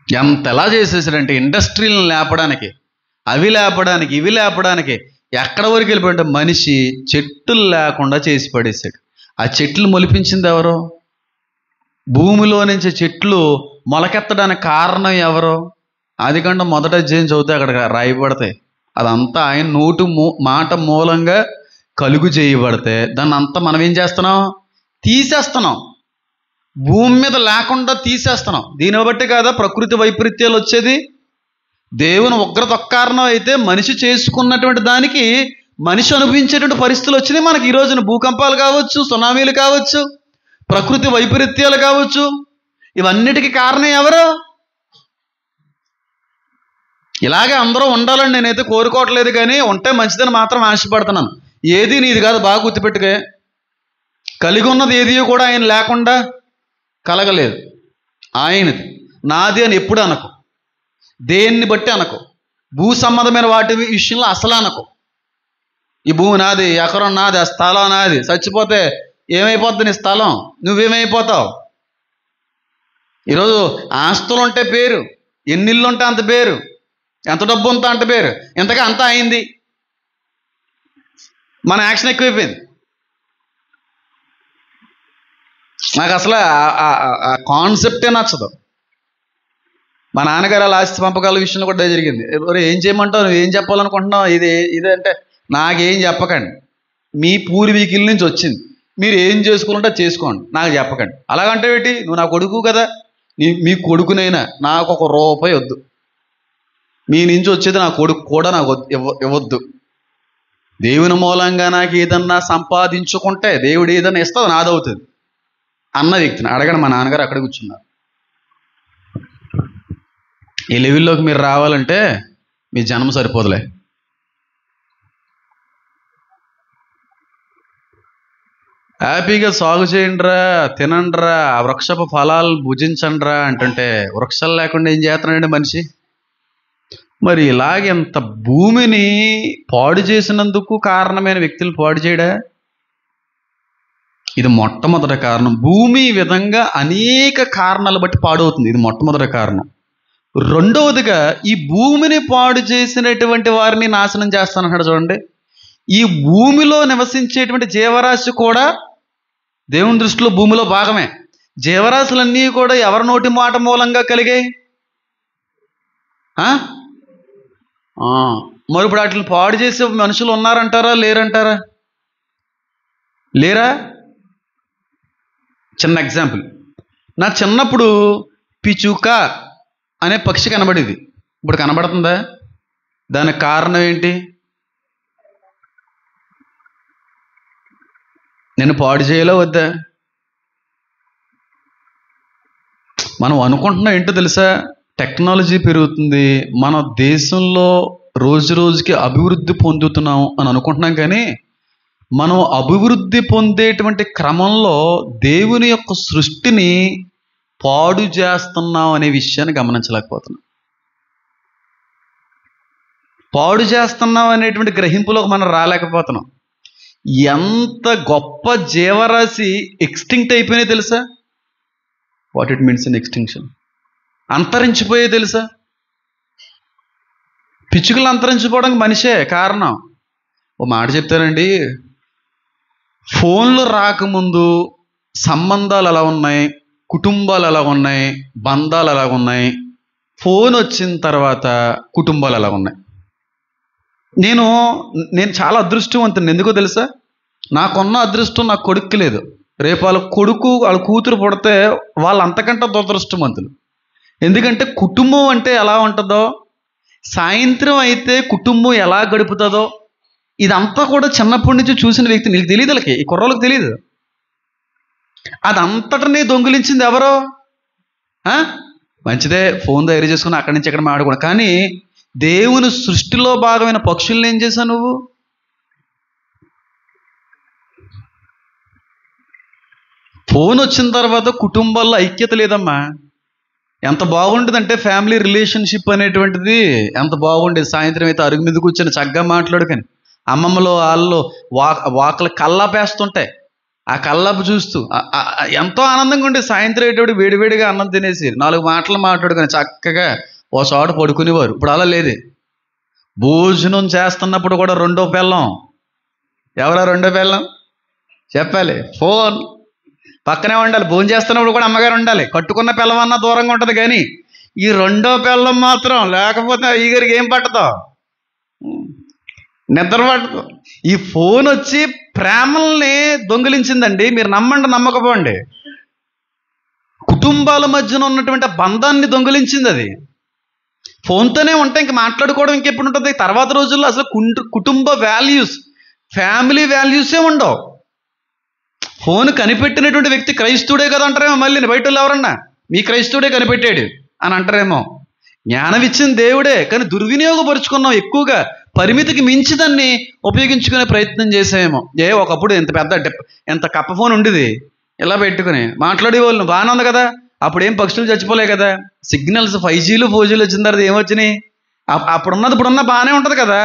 ఎంతలా చేసేసాడంటే ఇండస్ట్రీలను లేపడానికి, అవి లేపడానికి, ఇవి లేపడానికి ఎక్కడ వరకు వెళ్ళిపోయింటే మనిషి చెట్లు లేకుండా చేసి పడేశాడు. ఆ చెట్లు మొలిపించింది ఎవరు? భూమిలో నుంచి చెట్లు మొలకెత్తడానికి కారణం ఎవరు? ఆదికాండం మొదటి అధ్యాయం చదివితే అక్కడ రాయబడతాయి. అదంతా ఆయన నోటు మాట మూలంగా కలుగు చేయబడితే దాన్ని అంతా మనం ఏం చేస్తున్నాం? తీసేస్తున్నాం. భూమి మీద లేకుండా తీసేస్తున్నాం. దీన్ని బట్టి కాదా ప్రకృతి వైపరీత్యాలు వచ్చేది? దేవుని ఉగ్రత ఒక్క కారణం అయితే మనిషి చేసుకున్నటువంటి దానికి మనిషి అనుభవించేటువంటి పరిస్థితులు వచ్చినాయి మనకి. ఈ రోజున భూకంపాలు కావచ్చు, సునామీలు కావచ్చు, ప్రకృతి వైపరీత్యాలు కావచ్చు, ఇవన్నిటికీ కారణం ఎవరు? ఇలాగే అందరూ ఉండాలని నేనైతే కోరుకోవట్లేదు, కానీ ఉంటే మంచిదని మాత్రం ఆశపడుతున్నాను. ఏది నీది కాదు, బాగా గుర్తుపెట్టుకే. కలిగి ఉన్నది ఏది కూడా ఆయన లేకుండా కలగలేదు. ఆయనది, నాది అని ఎప్పుడు అనకు, దేన్ని బట్టి అనకు, భూ సంబంధమైన వాటి విషయంలో అసలు అనకు. ఈ భూమి నాది, ఎకరం నాది, ఆ స్థలం నాది. చచ్చిపోతే ఏమైపోద్ది నీ స్థలం? నువ్వేమైపోతావు? ఈరోజు ఆస్తులు ఉంటే పేరు, ఎన్నిళ్ళు ఉంటే అంత పేరు, ఎంత డబ్బు ఉంటే అంత పేరు, ఇంతగా అంతా అయింది. మన యాక్షన్ ఎక్కువైపోయింది. నాకు అసలు ఆ కాన్సెప్టే నచ్చదు. మా నాన్నగారు అలా ఆస్తి పంపకాల విషయంలో కూడా జరిగింది. ఏం చేయమంటావు, నువ్వు ఏం చెప్పాలనుకుంటున్నావు, ఇది అంటే నాకేం చెప్పకండి, మీ పూర్వీకుల నుంచి వచ్చింది, మీరు ఏం చేసుకుంటే చేసుకోండి, నాకు చెప్పకండి. అలాగంటే ఏంటి? నువ్వు నా కొడుకు కదా, మీ కొడుకునైనా నాకు ₹1 వద్దు, మీ నుంచి వచ్చేది నా కొడుకు కూడా నాకు ఇవ్వద్దు. దేవుని మూలంగా నాకు ఏదన్నా సంపాదించుకుంటే దేవుడు ఏదన్నా ఇస్తుంది, నాదవుతుంది. అన్న వ్యక్తిని అడగండి. మా నాన్నగారు అక్కడ కూర్చున్నారు. ఈ లెవెల్లోకి మీరు రావాలంటే మీ జన్మ సరిపోదులే. హ్యాపీగా సాగు చేయండిరా, తినండిరా, ఆ వృక్షపు ఫలాలు భుజించండిరా అంటుంటే వృక్షాలు లేకుండా ఏం చేస్తున్నాడండి మనిషి? మరి ఇలాగెంత భూమిని పాడు చేసినందుకు కారణమైన వ్యక్తులు పాడు చేయడా? ఇది మొట్టమొదటి కారణం. భూమి ఈ విధంగా అనేక కారణాలు బట్టి పాడవుతుంది. ఇది మొట్టమొదటి కారణం. రెండవదిగా ఈ భూమిని పాడు చేసినటువంటి వారిని నాశనం చేస్తానంటాడు చూడండి. ఈ భూమిలో నివసించేటువంటి జీవరాశి కూడా దేవుని దృష్టిలో భూమిలో భాగమే. జీవరాశులన్నీ కూడా ఎవరి నోటి మాట మూలంగా కలిగాయి? మరి ఇప్పుడు వాటిని పాడు చేసే మనుషులు ఉన్నారంటారా లేరంటారా? లేరా? చిన్న ఎగ్జాంపుల్. నా చిన్నప్పుడు పిచుక అనే పక్షి కనబడేది. ఇప్పుడు కనబడుతుందా? దానికి కారణం ఏంటి? నేను పాడు చేయాలో వద్దా? మనం అనుకుంటున్నాం ఏంటో తెలుసా? టెక్నాలజీ పెరుగుతుంది, మన దేశంలో రోజు రోజుకి అభివృద్ధి పొందుతున్నాం అని అనుకుంటున్నాం. కానీ మనం అభివృద్ధి పొందేటువంటి క్రమంలో దేవుని యొక్క సృష్టిని పాడు చేస్తున్నాం అనే విషయాన్ని గమనించలేకపోతున్నాం. పాడు చేస్తున్నాం అనేటువంటి గ్రహింపులోకి మనం రాలేకపోతున్నాం. ఎంత గొప్ప జీవరాశి ఎక్స్టింక్ట్ అయిపోయినాయి తెలుసా? What it means in extinction. అంతరించిపోయే తెలుసా? పిచ్చుకలు అంతరించిపోవడానికి మనిషే కారణం. ఓ మాట చెప్తానండి, ఫోన్లు రాకముందు సంబంధాలు ఎలా ఉన్నాయి, కుటుంబాలు ఎలా ఉన్నాయి, బంధాలు ఎలా ఉన్నాయి. ఫోన్ వచ్చిన తర్వాత కుటుంబాలు ఎలా ఉన్నాయి. నేను చాలా అదృష్టవంతుని. ఎందుకో తెలుసా? నాకున్న అదృష్టం నా కొడుక్కి లేదు. రేపు వాళ్ళ కూతురు పుడితే వాళ్ళు అంతకంటే దురదృష్టవంతులు. ఎందుకంటే కుటుంబం అంటే ఎలా ఉంటుందో, సాయంత్రం అయితే కుటుంబం ఎలా గడుపుతుందో ఇదంతా కూడా చిన్నప్పటి నుంచి చూసిన వ్యక్తి. నీకు తెలియదు, వాళ్ళకి ఈ కుర్రోళ్ళకి తెలియదు. అదంతటనే దొంగిలించింది ఎవరో? మంచిదే, ఫోన్ తయారు చేసుకుని అక్కడి నుంచి ఎక్కడ మాట్లాడుకున్నా. కానీ దేవుని సృష్టిలో భాగమైన పక్షుల్ని ఏం చేశావు నువ్వు? ఫోన్ వచ్చిన తర్వాత కుటుంబాల్లో ఐక్యత లేదమ్మా. ఎంత బాగుంటుందంటే ఫ్యామిలీ రిలేషన్షిప్ అనేటువంటిది ఎంత బాగుండేది. సాయంత్రం అయితే అరుగు మీద కూర్చొని చక్కగా మాట్లాడుకొని అమ్మమ్మలో వాళ్ళు వాకలు కల్లాపేస్తుంటాయి. ఆ కల్లాపు చూస్తూ ఎంతో ఆనందంగా ఉండేది. సాయంత్రం అయ్యేటప్పుడు వేడివేడిగా అన్నం తినేసి 4 మాటలు మాట్లాడుకొని చక్కగా ఓ చోట పడుకునేవారు. ఇప్పుడు అలా లేదే. భోజనం చేస్తున్నప్పుడు కూడా రెండో పెళ్ళం. ఎవరా రెండో పెళ్ళం? చెప్పాలి. ఫోన్ పక్కనే ఉండాలి. భోజనం చేస్తున్నప్పుడు కూడా అమ్మగారు ఉండాలి. కట్టుకున్న పిల్లం అన్నా దూరంగా ఉంటుంది. కానీ ఈ రెండో పిల్లం మాత్రం లేకపోతే అయ్యగారికి ఏం పట్టదు, నిద్ర పట్టదు. ఈ ఫోన్ వచ్చి ప్రేమల్ని దొంగిలించిందండి. మీరు నమ్మండి నమ్మకపోండి, కుటుంబాల మధ్యన ఉన్నటువంటి బంధాన్ని దొంగిలించింది అది. ఫోన్తోనే ఉంటే ఇంక మాట్లాడుకోవడం ఇంకెప్పుడు ఉంటుంది? తర్వాత రోజుల్లో అసలు కుటుంబ వాల్యూస్, ఫ్యామిలీ వాల్యూసే ఉండవు. ఫోన్ కనిపెట్టినటువంటి వ్యక్తి క్రైస్తవుడే కదా అంటారేమో. మళ్ళీ బయట వాళ్ళు ఎవరన్నా మీ క్రైస్తవుడే కనిపెట్టాడు అని అంటారేమో. జ్ఞానం ఇచ్చిన దేవుడే, కానీ దుర్వినియోగపరుచుకున్నాం. ఎక్కువగా పరిమితికి మించి దాన్ని ఉపయోగించుకునే ప్రయత్నం చేసామేమో. ఒకప్పుడు ఎంత కప్ప ఫోన్ ఉండేది, ఇలా పెట్టుకుని మాట్లాడేవాళ్ళు. బాగానే ఉంది కదా. అప్పుడేం పక్షులు చచ్చిపోలే కదా. సిగ్నల్స్ 5Gలు 4Gలు వచ్చిన తర్వాత ఏమొచ్చినాయి? అప్పుడున్నది ఇప్పుడున్నా బాగానే ఉంటుంది కదా.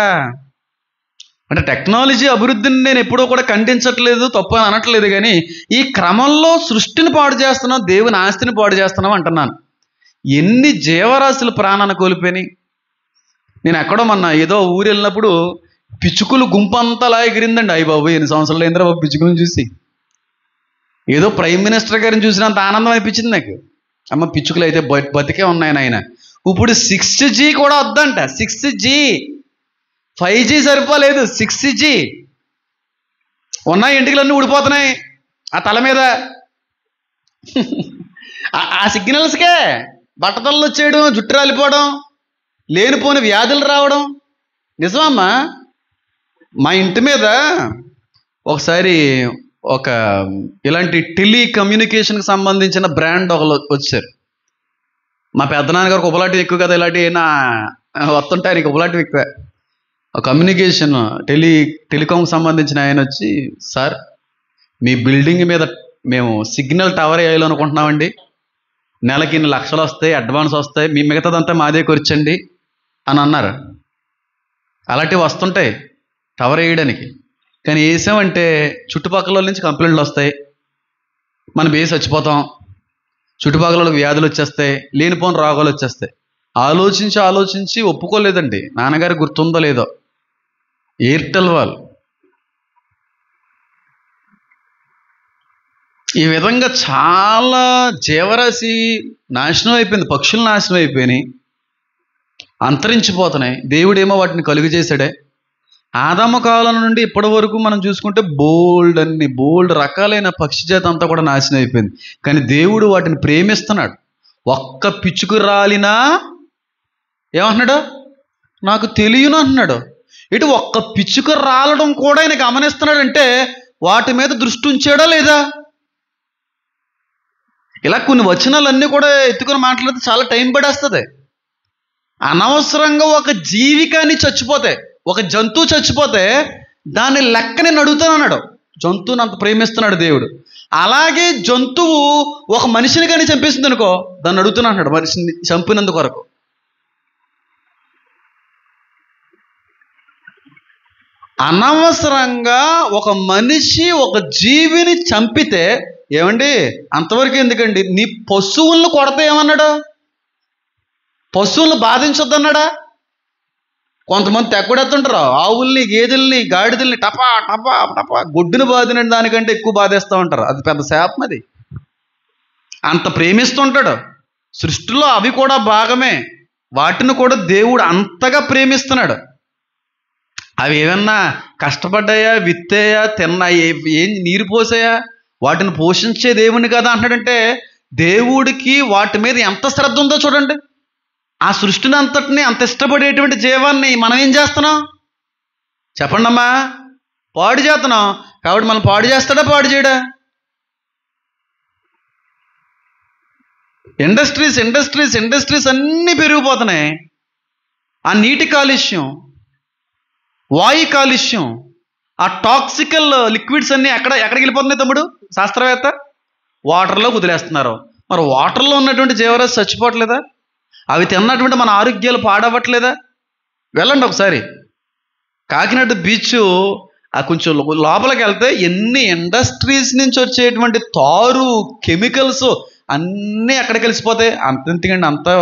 అంటే టెక్నాలజీ అభివృద్ధిని నేను ఎప్పుడూ కూడా ఖండించట్లేదు, తప్పు అని అనట్లేదు. కానీ ఈ క్రమంలో సృష్టిని పాడు చేస్తున్నాం, దేవుని ఆస్తిని పాడు చేస్తున్నాం అంటున్నాను. ఎన్ని జీవరాశులు ప్రాణాన్ని కోల్పోయినాయి. నేను ఎక్కడో మొన్న ఏదో ఊరు వెళ్ళినప్పుడు పిచ్చుకులు గుంపంతలా ఎగిరిందండి. అయ్యి బాబు, 8 సంవత్సరాలు ఏంద్రా బాబు పిచ్చుకులను చూసి. ఏదో ప్రైమ్ మినిస్టర్ గారిని చూసినంత ఆనందం అనిపించింది నాకు. అమ్మ పిచ్చుకలు అయితే బతికే ఉన్నాయని ఆయన. ఇప్పుడు 6G కూడా వద్దంట. 6G 5G సరిపోలేదు, 6G ఉన్నాయి. ఇంటికలన్నీ ఊడిపోతున్నాయి ఆ తల మీద. ఆ సిగ్నల్స్కే బట్టతల్లో వచ్చేయడం, జుట్టు రాలిపోవడం, లేనిపోని వ్యాధులు రావడం. నిజమమ్మా. మా ఇంటి మీద ఒకసారి ఒక ఇలాంటి టెలికమ్యూనికేషన్కి సంబంధించిన బ్రాండ్ ఒకళ్ళు వచ్చారు. మా పెద్దనాన్నగారికి ఉపలాంటివి ఎక్కువ కదా, ఇలాంటి నా వస్తుంటే ఆయనకి ఉపలాంటివి ఎక్కువ. కమ్యూనికేషన్ టెలికాంకి సంబంధించిన ఆయన వచ్చి, సార్ మీ బిల్డింగ్ మీద మేము సిగ్నల్ టవర్ వేయాలనుకుంటున్నామండి, నెలకి ఇన్ని లక్షలు వస్తాయి, అడ్వాన్స్ వస్తాయి, మీ మిగతాదంతా మాదే ఖర్చండి అని అన్నారు. అలాంటివి వస్తుంటాయి టవర్ వేయడానికి. కానీ వేసామంటే చుట్టుపక్కల నుంచి కంప్లైంట్లు వస్తాయి, మన బేస్ చచ్చిపోతాం, చుట్టుపక్కల వ్యాధులు వచ్చేస్తాయి, లేనిపోని రోగాలు వచ్చేస్తాయి. ఆలోచించి ఒప్పుకోలేదండి. నాన్నగారు గుర్తుందో లేదో, ఎయిర్టెల్ వాళ్ళు ఈ విధంగా చాలా జీవరాశి నాశనం అయిపోయింది, పక్షులు నాశనం అయిపోయినాయి, అంతరించిపోతున్నాయి. దేవుడేమో వాటిని కలుగు చేశాడే. ఆదాము కాలం నుండి ఇప్పటి వరకు మనం చూసుకుంటే బోల్డ్ రకాలైన పక్షి జాతి అంతా కూడా నాశనం అయిపోయింది. కానీ దేవుడు వాటిని ప్రేమిస్తున్నాడు. ఒక్క పిచ్చుకు రాలినా ఏమంటున్నాడు, నాకు తెలియను అంటున్నాడు. ఇటు ఒక్క పిచ్చుక రాలడం కూడా ఆయన గమనిస్తున్నాడంటే వాటి మీద దృష్టి ఉంచాడా లేదా? ఇలా కొన్ని వచనాలన్నీ కూడా ఎత్తుకొని మాట్లాడితే చాలా టైం పడేస్తుంది. అనవసరంగా ఒక జీవికాన్ని చచ్చిపోతే, ఒక జంతువు చచ్చిపోతే దాని లెక్క నేను అడుగుతానన్నాడు. జంతువుని అంత ప్రేమిస్తున్నాడు దేవుడు. అలాగే జంతువు ఒక మనిషిని కానీ చంపేసింది అనుకో, దాన్ని అడుగుతున్నాడు మనిషిని చంపినందుకు వరకు. అనవసరంగా ఒక మనిషి ఒక జీవిని చంపితే ఏమండి అంతవరకు ఎందుకండి? నీ పశువులను కొడితే ఏమన్నాడు? పశువులను బాధించొద్దన్నాడా? కొంతమంది తెక్కుడెత్తుంటారు, ఆవుల్ని, గేదెల్ని, గాడిదల్ని టపా టపా టపా గొడ్డును బాధిన దానికంటే ఎక్కువ బాధేస్తూ ఉంటారు. అది పెద్ద శాపం. అది అంత ప్రేమిస్తుంటాడు. సృష్టిలో అవి కూడా భాగమే. వాటిని కూడా దేవుడు అంతగా ప్రేమిస్తున్నాడు. అవి ఏమన్నా కష్టపడ్డాయా, విత్తాయా, తిన్నాయా, ఏం నీరు పోసాయా? వాటిని పోషించే దేవుని కదా అంటాడంటే దేవుడికి వాటి మీద ఎంత శ్రద్ధ ఉందో చూడండి. ఆ సృష్టిని అంతటిని అంత ఇష్టపడేటువంటి జీవాన్ని మనం ఏం చేస్తున్నాం చెప్పండి అమ్మా? పాడు చేస్తున్నాం. కాబట్టి మనం పాడు చేస్తాడా, పాడు చేయడా? ఇండస్ట్రీస్ అన్నీ పెరిగిపోతున్నాయి. ఆ నీటి కాలుష్యం, వాయు కాలుష్యం, ఆ టాక్సికల్ లిక్విడ్స్ అన్నీ ఎక్కడికి వెళ్ళిపోతున్నాయి తమ్ముడు శాస్త్రవేత్త? వాటర్లో వదిలేస్తున్నారు. మరి వాటర్లో ఉన్నటువంటి జీవరాశి చచ్చిపోవట్లేదా? అవి తిన్నటువంటి మన ఆరోగ్యాలు పాడవట్లేదా? వెళ్ళండి ఒకసారి కాకినాడ బీచ్ ఆ కొంచెం లోపలికి వెళ్తే ఎన్ని ఇండస్ట్రీస్ నుంచి వచ్చేటువంటి తారు, కెమికల్స్ అన్నీ ఎక్కడ కలిసిపోతాయి. అంతెందుకండి, అంతా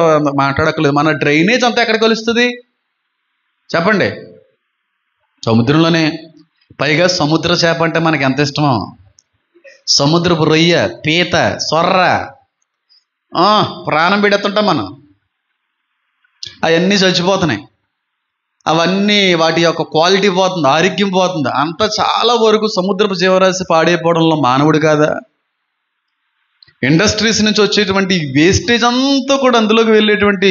మాట్లాడక్కలేదు. మన డ్రైనేజ్ అంతా ఎక్కడ కలుస్తుంది చెప్పండి? సముద్రంలోనే. పైగా సముద్ర చేప అంటే మనకి ఎంత ఇష్టమో. సముద్రపు రొయ్య, పీత, సొర్ర ప్రాణం పెడుతుంటాం మనం. అవన్నీ చచ్చిపోతున్నాయి. అవన్నీ వాటి యొక్క క్వాలిటీ పోతుంది, ఆరోగ్యం పోతుంది. అంతా చాలా వరకు సముద్రపు జీవరాశి పాడైపోవడంలో మానవుడు కాదా? ఇండస్ట్రీస్ నుంచి వచ్చేటువంటి వేస్టేజ్ అంతా కూడా అందులోకి వెళ్ళేటువంటి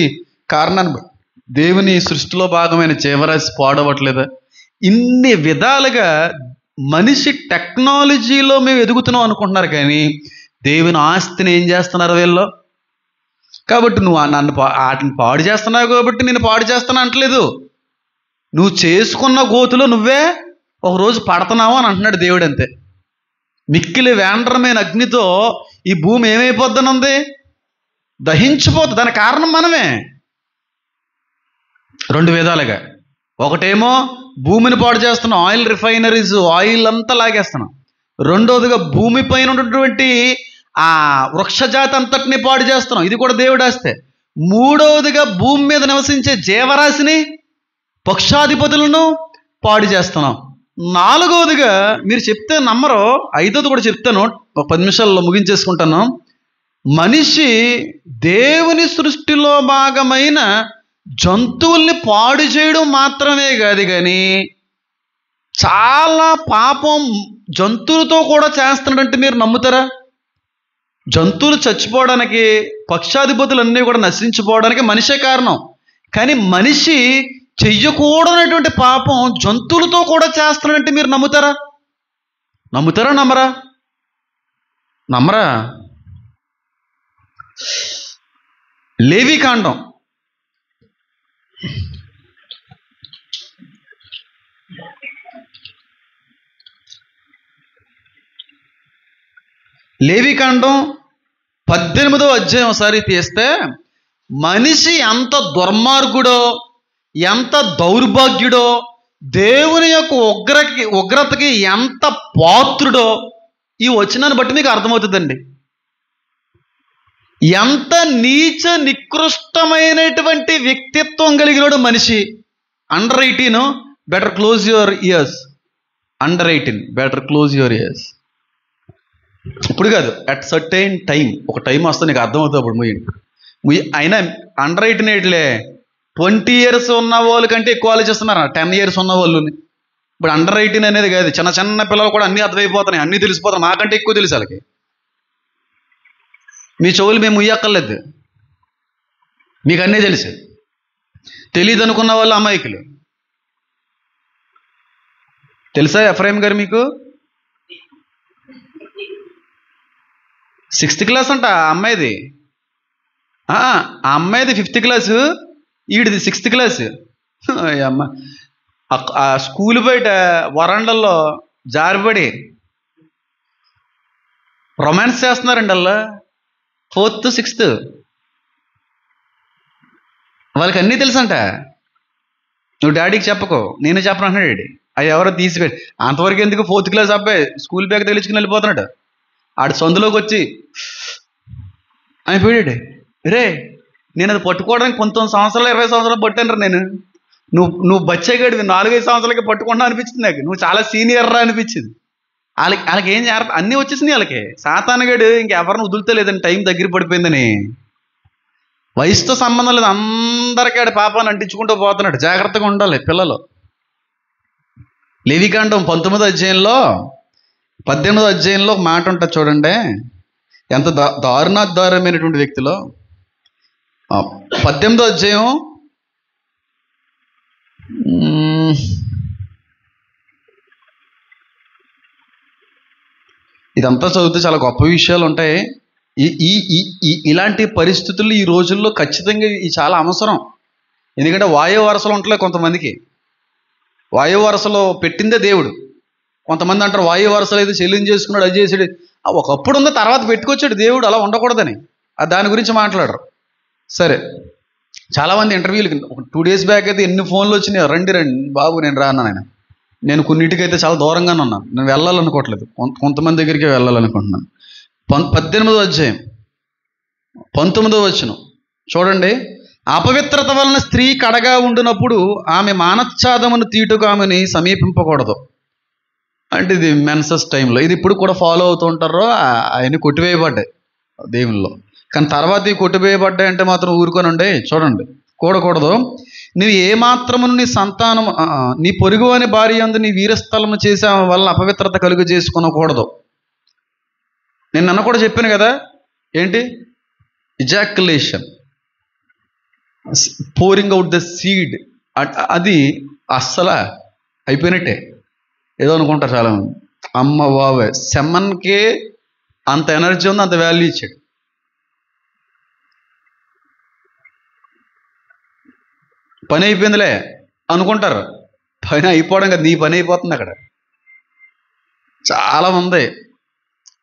కారణాన్ని దేవుని సృష్టిలో భాగమైన జీవరాశి పాడవట్లేదా? ఇన్ని విధాలుగా మనిషి టెక్నాలజీలో మేము ఎదుగుతున్నాం అనుకుంటున్నారు, కానీ దేవుని ఆస్తిని ఏం చేస్తున్నారు వీళ్ళు? కాబట్టి నువ్వు వాటిని పాడు చేస్తున్నావు కాబట్టి నేను పాడు చేస్తాను అంటలేదు. నువ్వు చేసుకున్న గోతులో నువ్వే ఒకరోజు పడుతున్నావు అని అంటున్నాడు దేవుడు. అంతే. మిక్కిలి వేండ్రమైన అగ్నితో ఈ భూమి ఏమైపోద్దనుంది? దహించిపోతుంది. దానికి కారణం మనమే. రెండు విధాలుగా. ఒకటేమో భూమిని పాడు చేస్తున్నాం, ఆయిల్ రిఫైనరీస్, ఆయిల్ అంతా లాగేస్తున్నాం. రెండోదిగా భూమి పైన ఉన్నటువంటి ఆ వృక్షజాతి అంతటిని పాడు చేస్తున్నాం. ఇది కూడా దేవుడు ఆస్తే. మూడవదిగా భూమి మీద నివసించే జీవరాశిని, పక్షాధిపతులను పాడు చేస్తున్నాం. నాలుగవదిగా మీరు చెప్తే నమ్మరు, ఐదోది కూడా చెప్తాను, ఒక 10 నిమిషాల్లో ముగించేసుకుంటాను. మనిషి దేవుని సృష్టిలో భాగమైన జంతువుల్ని పాడు చేయడం మాత్రమే కాదు, కానీ చాలా పాపం జంతువులతో కూడా చేస్తున్నాడంటే మీరు నమ్ముతారా? జంతువులు చచ్చిపోవడానికి, పక్షాధిపతులన్నీ కూడా నశించిపోవడానికి మనిషే కారణం. కానీ మనిషి చెయ్యకూడనటువంటి పాపం జంతువులతో కూడా చేస్తున్నాడంటే మీరు నమ్ముతారా? నమ్ముతారా నమ్మరా? నమ్మరా? లేవీకాండం లేవీకాండం 18వ అధ్యాయం ఒకసారి తీస్తే మనిషి ఎంత దుర్మార్గుడో, ఎంత దౌర్భాగ్యుడో, దేవుని యొక్క ఉగ్రతకి ఎంత పాత్రుడో ఈ వచనాన్ని బట్టి మీకు అర్థమవుతుందండి. ఎంత నీచ నికృష్టమైనటువంటి వ్యక్తిత్వం కలిగినోడు మనిషి. Under 18 better close your years. Under 18 better close your years. ఇప్పుడు కాదు, అట్ సర్టైన్ టైం, ఒక టైం వస్తే నీకు అర్థమవుతుంది. అప్పుడు అయినా అండర్ 18 20 years ఉన్న వాళ్ళ కంటే ఎక్కువ ఆలోచిస్తున్నారు 10 years ఉన్న వాళ్ళని. ఇప్పుడు అండర్ 18 అనేది కాదు, చిన్న చిన్న పిల్లలు కూడా అన్నీ అర్థమైపోతున్నాయి, అన్నీ తెలిసిపోతున్నాయి. నాకంటే ఎక్కువ తెలుసు వాళ్ళకి. మీ చెవులు మేము ఉయ్యక్కర్లేదు, మీకు అన్నీ తెలుసు. తెలియదు అనుకున్న వాళ్ళు అమాయకులు. తెలుసా ఎఫ్రాయిం గారు మీకు? 6th class అంట ఆ అమ్మాయిది. ఆ అమ్మాయిది 5th class, ఈడిది 6th class. అమ్మ ఆ స్కూల్ బయట వరండల్లో జారిపడి రొమాన్స్ చేస్తున్నారండి అలా. 4th 6th వాళ్ళకి అన్నీ తెలుసంట. నువ్వు డాడీకి చెప్పకు, నేనే చెప్పను అంటున్నాడు డాడీ. అవి ఎవరో తీసిపెట్టి అంతవరకు ఎందుకు 4th class అబ్బాయి స్కూల్ బ్యాగ్ తగిలించుకుని వెళ్ళిపోతున్నాడు. ఆడు సందులోకి వచ్చి అయిపోయాడు. రే నేను అది పట్టుకోవడానికి 19 సంవత్సరాలు 20 సంవత్సరాలు పట్టాను రా నేను. నువ్వు బచ్చేగాడివి 4-5 సంవత్సరాలకి పట్టుకుంటా అనిపించింది నాకు. నువ్వు చాలా సీనియర్ రా అనిపించింది. వాళ్ళకి ఏం చేస్తారు, అన్నీ వచ్చేసినాయి వాళ్ళకి. సాతానుగాడు ఇంకెవరిని వదులుతలేదని, టైం దగ్గర పడిపోయిందని. వయసుతో సంబంధం లేదు, అందరికీ ఆడి పాపాన్ని అంటించుకుంటూ పోతున్నాడు. జాగ్రత్తగా ఉండాలి పిల్లలు. లేవీకాండం 19వ అధ్యాయంలో 18వ అధ్యాయంలో ఒక మాట ఉంటుంది చూడండి, ఎంత దారుణమైనటువంటి వ్యక్తిలో. 18వ అధ్యాయం ఇదంతా చదివితే చాలా గొప్ప విషయాలు ఉంటాయి. ఇలాంటి పరిస్థితులు ఈ రోజుల్లో ఖచ్చితంగా చాలా అవసరం. ఎందుకంటే వాయు వరసలు ఉంటలే కొంతమందికి. వాయు వరసలో పెట్టిందే దేవుడు. కొంతమంది అంటారు వాయు వరసలు ఏదో చెల్లించి చేసుకున్నాడు, అది చేసాడు. ఒకప్పుడు ఉంది, తర్వాత పెట్టుకొచ్చాడు దేవుడు. అలా ఉండకూడదని దాని గురించి మాట్లాడరు. సరే, చాలామంది ఇంటర్వ్యూలకి 2 days బ్యాక్ అయితే ఎన్ని ఫోన్లు వచ్చినాయి, రండి బాబు నేను రాను. నేను కొన్నిటికైతే చాలా దూరంగానే ఉన్నాను, నేను వెళ్ళాలనుకోవట్లేదు. కొంతమంది దగ్గరికి వెళ్ళాలనుకుంటున్నాను. 18వ అధ్యాయం 19వ వచనం చూడండి. అపవిత్రత వలన స్త్రీ కడగా ఉండినప్పుడు ఆమె మానచ్ఛాదమును తీటుకు ఆమెని సమీపింపకూడదు. అంటే ఇది మెన్సస్ టైంలో. ఇది ఇప్పుడు కూడా ఫాలో అవుతూ ఉంటారో అవన్నీ కొట్టివేయబడ్డాయి దేవుల్లో. కానీ తర్వాత ఈ కొట్టివేయబడ్డాయి అంటే మాత్రం ఊరుకొని ఉండే. చూడండి, కూడకూడదు. నువ్వు ఏమాత్రమును నీ సంతానం నీ పొరుగు అని భార్య యందు నీ వీరస్థలము చేసే వల్ల అపవిత్రత కలుగు చేసుకొనకూడదు. నేను నన్ను కూడా చెప్పాను కదా, ఏంటి ejaculation, pouring out the seed. అది అస్సలు అయిపోయినట్టే ఏదో అనుకుంటారు చాలామంది. అమ్మ బాబాయ్, సెమ్మన్కే అంత ఎనర్జీ ఉంది, అంత వాల్యూ ఇచ్చాడు. పని అయిపోయిందిలే అనుకుంటారు. పని అయిపోవడం కదా, నీ పని అయిపోతుంది అక్కడ. చాలా ఉంది.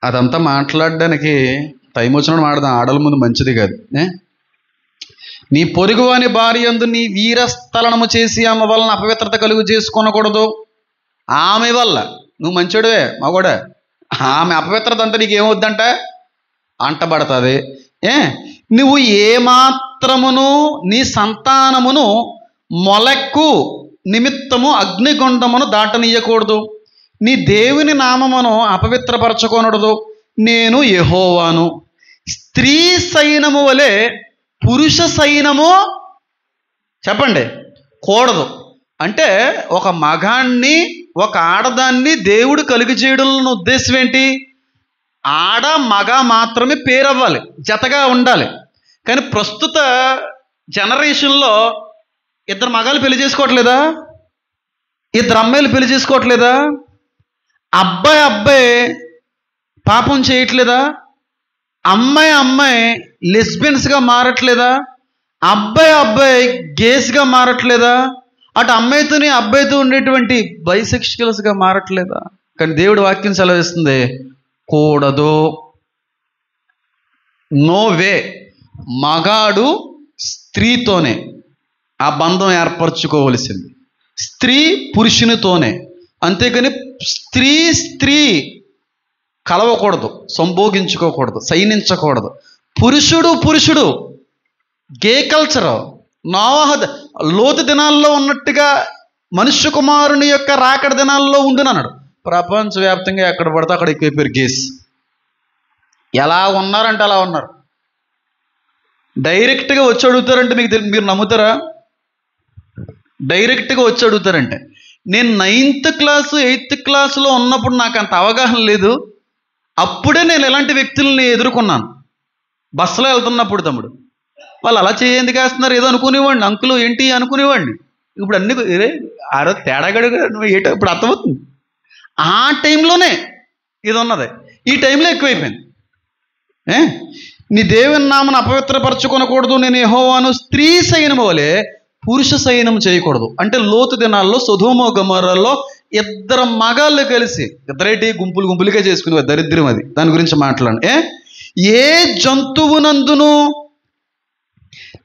అదంతా మాట్లాడడానికి టైం వచ్చినప్పుడు మాట్లాడదాం. ఆడల ముందు మంచిది కాదు. నీ పొరుగు అని భార్య యందు నీ వీరస్థలనము చేసి ఆమె వలన అపవిత్రత కలుగు చేసుకొనకూడదు. ఆమె వల్ల, నువ్వు మంచోడువే మగోడే, ఆమె అపవిత్రత అంతా నీకు ఏమవుద్దంట, అంటబడుతుంది. నువ్వు ఏమాత్రమును నీ సంతానమును మొలక్కు నిమిత్తము అగ్నిగుండమును దాటనీయకూడదు. నీ దేవుని నామమును అపవిత్రపరచకూడదు. నేను యెహోవాను. స్త్రీ సైన్యము వలె పురుష సైన్యము చెప్పండి కూడదు. అంటే ఒక మగాన్ని ఒక ఆడదాన్ని దేవుడు కలుగు చేయడంలో ఉద్దేశం ఏంటి? ఆడ మగ మాత్రమే పేరవ్వాలి, జతగా ఉండాలి. కానీ ప్రస్తుత జనరేషన్లో 2 మగాళ్ళు పెళ్లి చేసుకోవట్లేదా? 2 అమ్మాయిలు పెళ్లి చేసుకోవట్లేదా? అబ్బాయి అబ్బాయి పాపం చేయట్లేదా? అమ్మాయి అమ్మాయి లెస్బియన్స్గా మారట్లేదా? అబ్బాయి అబ్బాయి గేస్గా మారట్లేదా? అటు అమ్మాయితోని అబ్బాయితో ఉండేటువంటి బైసెక్షువల్స్గా మారట్లేదా? కానీ దేవుడి వాక్యం సెలవిస్తుంది, కూడదు, నో వే. మగాడు స్త్రీతోనే ఆ బంధం ఏర్పరచుకోవలసింది, స్త్రీ పురుషునితోనే. అంతేకాని స్త్రీ స్త్రీ కలవకూడదు, సంభోగించుకోకూడదు, సైనించకూడదు. పురుషుడు పురుషుడు గే కల్చర్ నోవహ లోతు దినాల్లో ఉన్నట్టుగా మనుష్య కుమారుని యొక్క రాకడ దినాల్లో ఉండునన్నాడు. ప్రపంచవ్యాప్తంగా ఎక్కడ పడితే అక్కడ ఎక్కువైపోయారు గేస్. ఎలా ఉన్నారంటే అలా ఉన్నారు. డైరెక్ట్గా వచ్చి అడుగుతారంటే మీరు నమ్ముతారా? డైరెక్ట్గా వచ్చి అడుగుతారంటే, నేను 9th క్లాసు 8th క్లాసులో ఉన్నప్పుడు నాకు అంత అవగాహన లేదు, అప్పుడే నేను ఇలాంటి వ్యక్తుల్ని ఎదుర్కొన్నాను. బస్సులో వెళ్తున్నప్పుడు తమ్ముడు వాళ్ళు అలా ఎందుకు వేస్తున్నారు ఏదో అనుకునేవాడిని, అంకులు ఏంటి అనుకునేవాడిని. ఇప్పుడు అన్ని ఆరో తేడాగడు ఏటో ఇప్పుడు అర్థమవుతుంది. ఆ టైంలోనే ఇది ఉన్నది, ఈ టైంలో ఎక్కువైపోయింది. నీ దేవుని నామను అపవిత్రపరచుకొనకూడదు, నేను యెహోవాను. స్త్రీ సైన్యం వలె పురుష సైన్యం చేయకూడదు. అంటే లోతు దినాల్లో సొదొమ గొమొర్రాలో ఇద్దరు మగాళ్ళు కలిసి ఇద్దరేటి గుంపులుగా చేసుకునే దరిద్రం అది. దాని గురించి మాట్లాడండి. ఏ జంతువునందును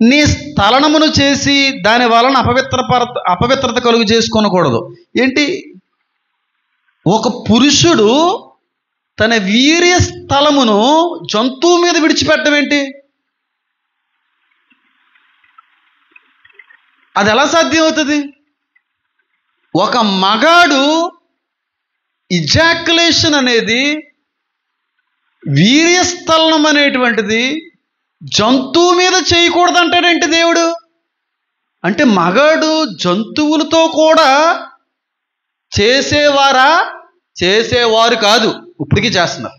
నీ స్థలనమును చేసి దాని వలన అపవిత్రత కలుగు చేసుకోనకూడదు. ఏంటి, ఒక పురుషుడు తన వీర్య స్థలమును జంతువు మీద విడిచిపెట్టడం ఏంటి? అది ఎలా సాధ్యం అవుతుంది? ఒక మగాడు ఇజాక్యులేషన్ అనేది, వీర్యస్థలనం అనేటువంటిది జంతువు మీద చేయకూడదు అంటాడేంటి దేవుడు? అంటే మగాడు జంతువులతో కూడా చేసేవారా? చేసేవారు కాదు, ఇప్పటికీ చేస్తున్నారు.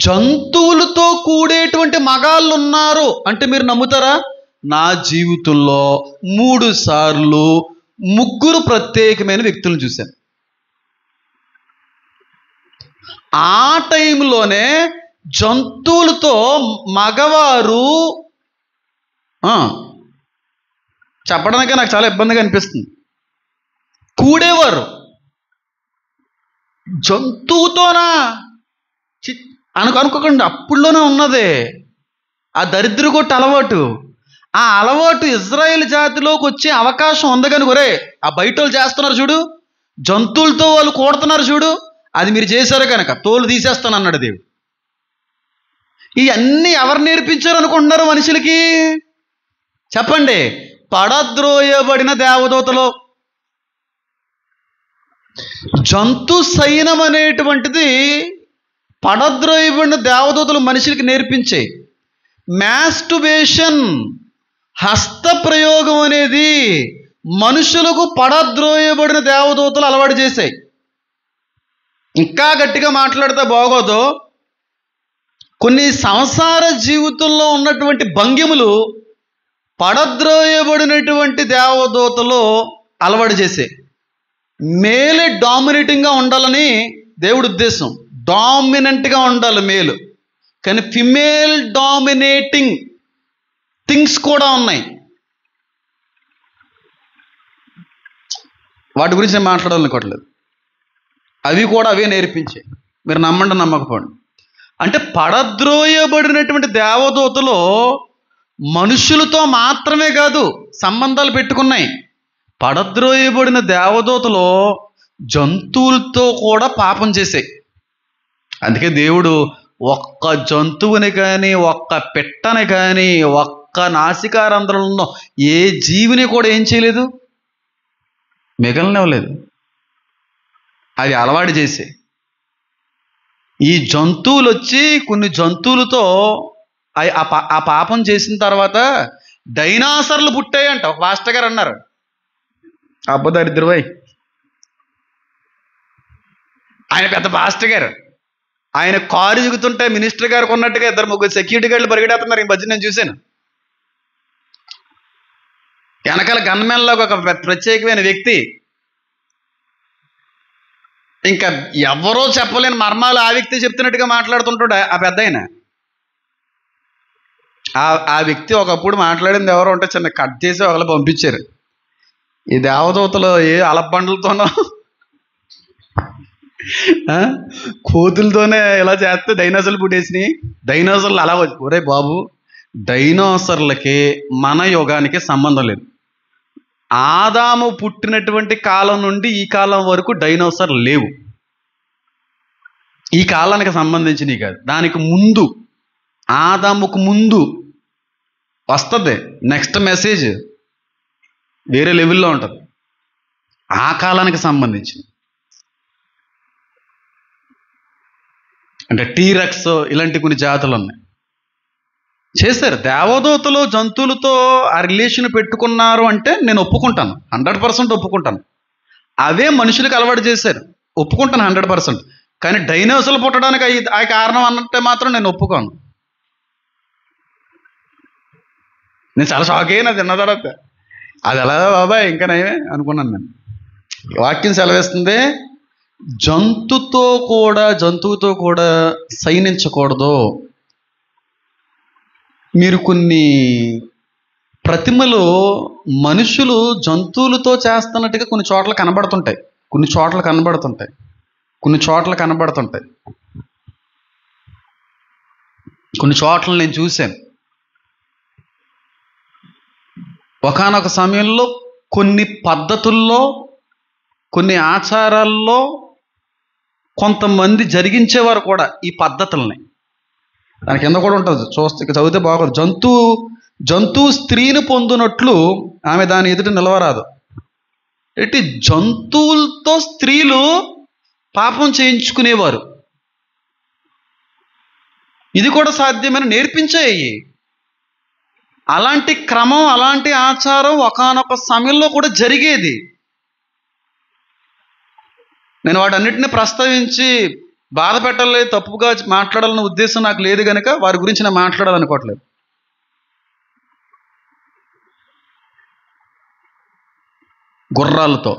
జంతువులతో కూడేటువంటి మగాళ్ళు ఉన్నారు అంటే మీరు నమ్ముతారా? నా జీవితంలో 3 సార్లు 3 ప్రత్యేకమైన వ్యక్తులను చూశాను. ఆ టైంలోనే జంతువులతో మగవారు చెప్పడానికే నాకు చాలా ఇబ్బందిగా అనిపిస్తుంది, కూడేవారు. జంతువుతోనా అనుకోకండి, అప్పుడులోనే ఉన్నదే ఆ దరిద్రగొట్టు అలవాటు. ఆ అలవాటు ఇజ్రాయేల్ జాతిలోకి వచ్చే అవకాశం ఉంది కానీ, ఒరే ఆ బయట వాళ్ళు చేస్తున్నారు చూడు, జంతువులతో వాళ్ళు కూడుతున్నారు చూడు, అది మీరు చేశారు కనుక తోలు తీసేస్తాను అన్నాడు దేవుడు. ఇవన్నీ ఎవరు నేర్పించారు అనుకుంటున్నారు మనుషులకి? చెప్పండి. పడద్రోయబడిన దేవదూతలు. జంతు సైన్యం అనేటువంటిది పడద్రోయబడిన దేవదూతలు మనుషులకి నేర్పించే. మాస్టుబేషన్, హస్త ప్రయోగం అనేది మనుషులకు పడద్రోయబడిన దేవదూతలు అలవాటు చేశాయి. ఇంకా గట్టిగా మాట్లాడితే బాగోదు, కొన్ని సంసార జీవితంలో ఉన్నటువంటి భంగిములు పడద్రోయబడినటువంటి దేవదూతలు అలవాటు చేశాయి. మేలే డామినేటింగ్గా ఉండాలని దేవుడి ఉద్దేశం. డామినెంట్గా ఉండాలి మేలు, కానీ ఫిమేల్ డామినేటింగ్ థింగ్స్ కూడా ఉన్నాయి. వాటి గురించి నేను మాట్లాడాలనుకోవట్లేదు, అవి కూడా అవే నేర్పించాయి. మీరు నమ్మండి నమ్మకపోండి. అంటే పడద్రోయబడినటువంటి దేవదూతలు మనుషులతో మాత్రమే కాదు సంబంధాలు పెట్టుకున్నాయి. పడద్రోయబడిన దేవదూతలు జంతువులతో కూడా పాపం చేశాయి. అందుకే దేవుడు ఒక్క జంతువుని కానీ, ఒక్క పిట్టని కానీ, ఒక్క నాసికారంధ్రంలో ఏ జీవిని కూడా ఏం చేయలేదు, మిగలనివ్వలేదు. అవి అలవాటు చేసాయి. ఈ జంతువులు వచ్చి కొన్ని జంతువులతో ఆ పాపం చేసిన తర్వాత డైనాసర్లు పుట్టాయంట. ఒక మాస్టర్ గారు అన్నారు, అబ్బదరిద్రువై ఆయన పెద్ద మాస్టర్ గారు, ఆయన కారు దిగుతుంటే మినిస్టర్ గారికి ఉన్నట్టుగా 2-3 సెక్యూరిటీ గార్డులు పరిగెడుతున్నారు. ఈ మధ్య నేను చూశాను. వెనకాల గన్మెన్లో ఒక ప్రత్యేకమైన వ్యక్తి ఇంకా ఎవరో చెప్పలేని మర్మాలు ఆ వ్యక్తి చెప్తున్నట్టుగా మాట్లాడుతుంటాడు ఆ పెద్ద ఆయన. ఆ వ్యక్తి ఒకప్పుడు మాట్లాడింది ఎవరో ఉంటే చిన్న కట్ చేసి ఒకళ్ళు పంపించారు. ఈ దేవదూతలు ఏ అలబండలతోనో కోతులతోనే ఇలా చేస్తే డైనోసార్లు పుట్టేసినాయి. డైనోసార్లు అలా ఒరే బాబు, డైనోసార్లకి మన యుగానికి సంబంధం లేదు. ఆదాము పుట్టినటువంటి కాలం నుండి ఈ కాలం వరకు డైనోసార్లు లేవు. ఈ కాలానికి సంబంధించినవి కాదు. దానికి ముందు, ఆదాముకు ముందు వస్తుంది నెక్స్ట్ మెసేజ్, వేరే లెవెల్లో ఉంటుంది. ఆ కాలానికి సంబంధించి అంటే టీరక్స్ ఇలాంటి కొన్ని జాతులు ఉన్నాయి. చేశారు. దేవదూతలు జంతువులతో ఆ రిలేషన్ పెట్టుకున్నారు అంటే నేను ఒప్పుకుంటాను, 100% ఒప్పుకుంటాను. అవే మనుషులకు అలవాటు చేశారు, ఒప్పుకుంటాను 100%. కానీ డైనోసార్లు పుట్టడానికి ఆ కారణం అన్నట్టే మాత్రం నేను ఒప్పుకోను. నేను చాలా షాక్ అయినా తిన్న తర్వాత, అది ఎలా బాబాయ్ ఇంకా నయమే అనుకున్నాను నేను. వాక్యం సెలవేస్తుంది, జంతువుతో కూడా సైనించకూడదు. మీరు కొన్ని ప్రతిమలు మనుషులు జంతువులతో చేస్తున్నట్టుగా కొన్ని చోట్ల కనబడుతుంటాయి. కొన్ని చోట్ల నేను చూశాను. ఒకానొక సమయంలో కొన్ని పద్ధతుల్లో, కొన్ని ఆచారాల్లో కొంతమంది జరిగించేవారు కూడా ఈ పద్ధతుల్ని. దాని కింద కూడా ఉంటుంది, చదివితే బాగోదు. జంతువు స్త్రీని పొందునట్లు ఆమె దాని ఎదుట నిలవరాదు. ఎట్టి జంతువులతో స్త్రీలు పాపం చేయించుకునేవారు. ఇది కూడా సాధ్యమని నేర్పించాయి. అలాంటి క్రమం, అలాంటి ఆచారం ఒకానొక సమయంలో కూడా జరిగేది. నేను వాటన్నిటిని ప్రస్తావించి బాధ పెట్టాలి, తప్పుగా మాట్లాడాలన్న ఉద్దేశం నాకు లేదు కనుక వారి గురించి నేను మాట్లాడాలనుకోవట్లేదు. గుర్రాలతో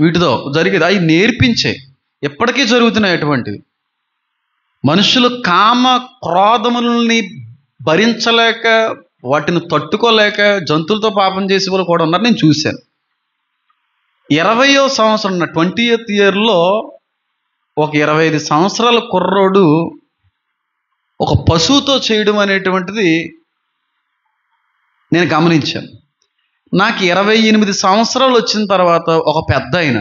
వీటితో జరిగేది, అవి నేర్పించే ఎప్పటికీ జరుగుతున్నాయి. అటువంటివి మనుషులు కామ క్రోధములని భరించలేక, వాటిని తట్టుకోలేక జంతువులతో పాపం చేసే వాళ్ళు కూడా ఉన్నారు, నేను చూశాను. 20వ సంవత్సరం 20th ఇయర్లో ఒక 25 సంవత్సరాల కుర్రోడు ఒక పశువుతో చేయడం అనేటువంటిది నేను గమనించాను. నాకు 28 సంవత్సరాలు వచ్చిన తర్వాత ఒక పెద్ద ఆయన,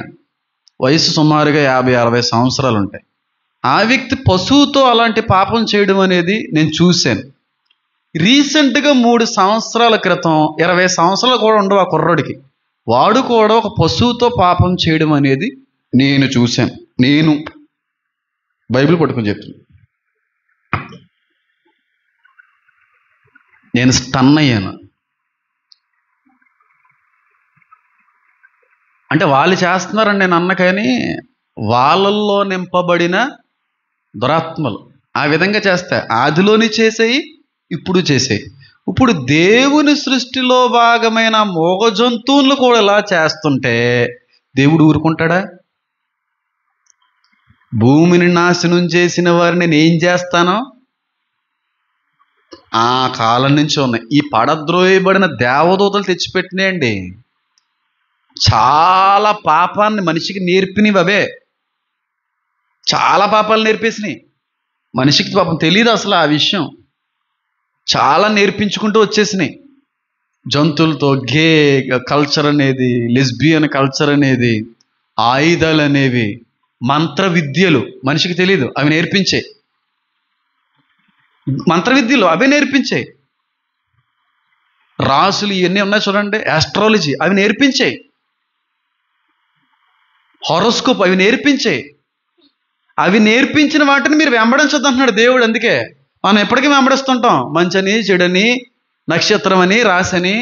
వయసు సుమారుగా 50-60 సంవత్సరాలు ఉంటాయి, ఆ వ్యక్తి పశువుతో అలాంటి పాపం చేయడం అనేది నేను చూశాను. రీసెంట్గా 3 సంవత్సరాల క్రితం, 20 సంవత్సరాలు కూడా ఉండవు ఆ కుర్రోడికి, వాడు కూడా ఒక పశువుతో పాపం చేయడం అనేది నేను చూశాను. నేను బైబిల్ పట్టుకొని చెప్తున్నాను. నేను స్టన్ అయ్యాను. అంటే వాళ్ళు చేస్తున్నారని నేను అన్న, కానీ వాళ్ళల్లో నింపబడిన దురాత్మలు ఆ విధంగా చేస్తాయి. ఆదిలోని చేసేయి, ఇప్పుడు చేసేయి. ఇప్పుడు దేవుని సృష్టిలో భాగమైన మోగ జంతువులు కూడా ఇలా చేస్తుంటే దేవుడు ఊరుకుంటాడా? భూమిని నాశనం చేసిన వారిని నేను చేస్తాను. ఆ కాలం నుంచి ఉన్నాయి. ఈ పడద్రోయబడిన దేవదూతలు తెచ్చిపెట్టినాయండి. చాలా పాపాన్ని మనిషికి నేర్పినవి అవే. చాలా పాపాలు నేర్పేసినాయి. మనిషికి పాపం తెలియదు అసలు ఆ విషయం. చాలా నేర్పించుకుంటూ వచ్చేసినాయి. జంతువులతో గే కల్చర్ అనేది, లెస్బియన్ కల్చర్ అనేది, ఆయుధాలు అనేవి, మంత్ర విద్యలు మనిషికి తెలియదు, అవి నేర్పించాయి. మంత్ర విద్యలు అవే నేర్పించాయి. రాసులు ఇవన్నీ ఉన్నాయి చూడండి, ఆస్ట్రాలజీ అవి నేర్పించాయి. హారోస్కోప్ అవి నేర్పించాయి. అవి నేర్పించిన వాటిని మీరు వెంబడించొద్దు అంటున్నాడు దేవుడు. అందుకే మనం ఎప్పటికీ వెంబడిస్తుంటాం. మంచని, చెడని, నక్షత్రం అని, రాశని,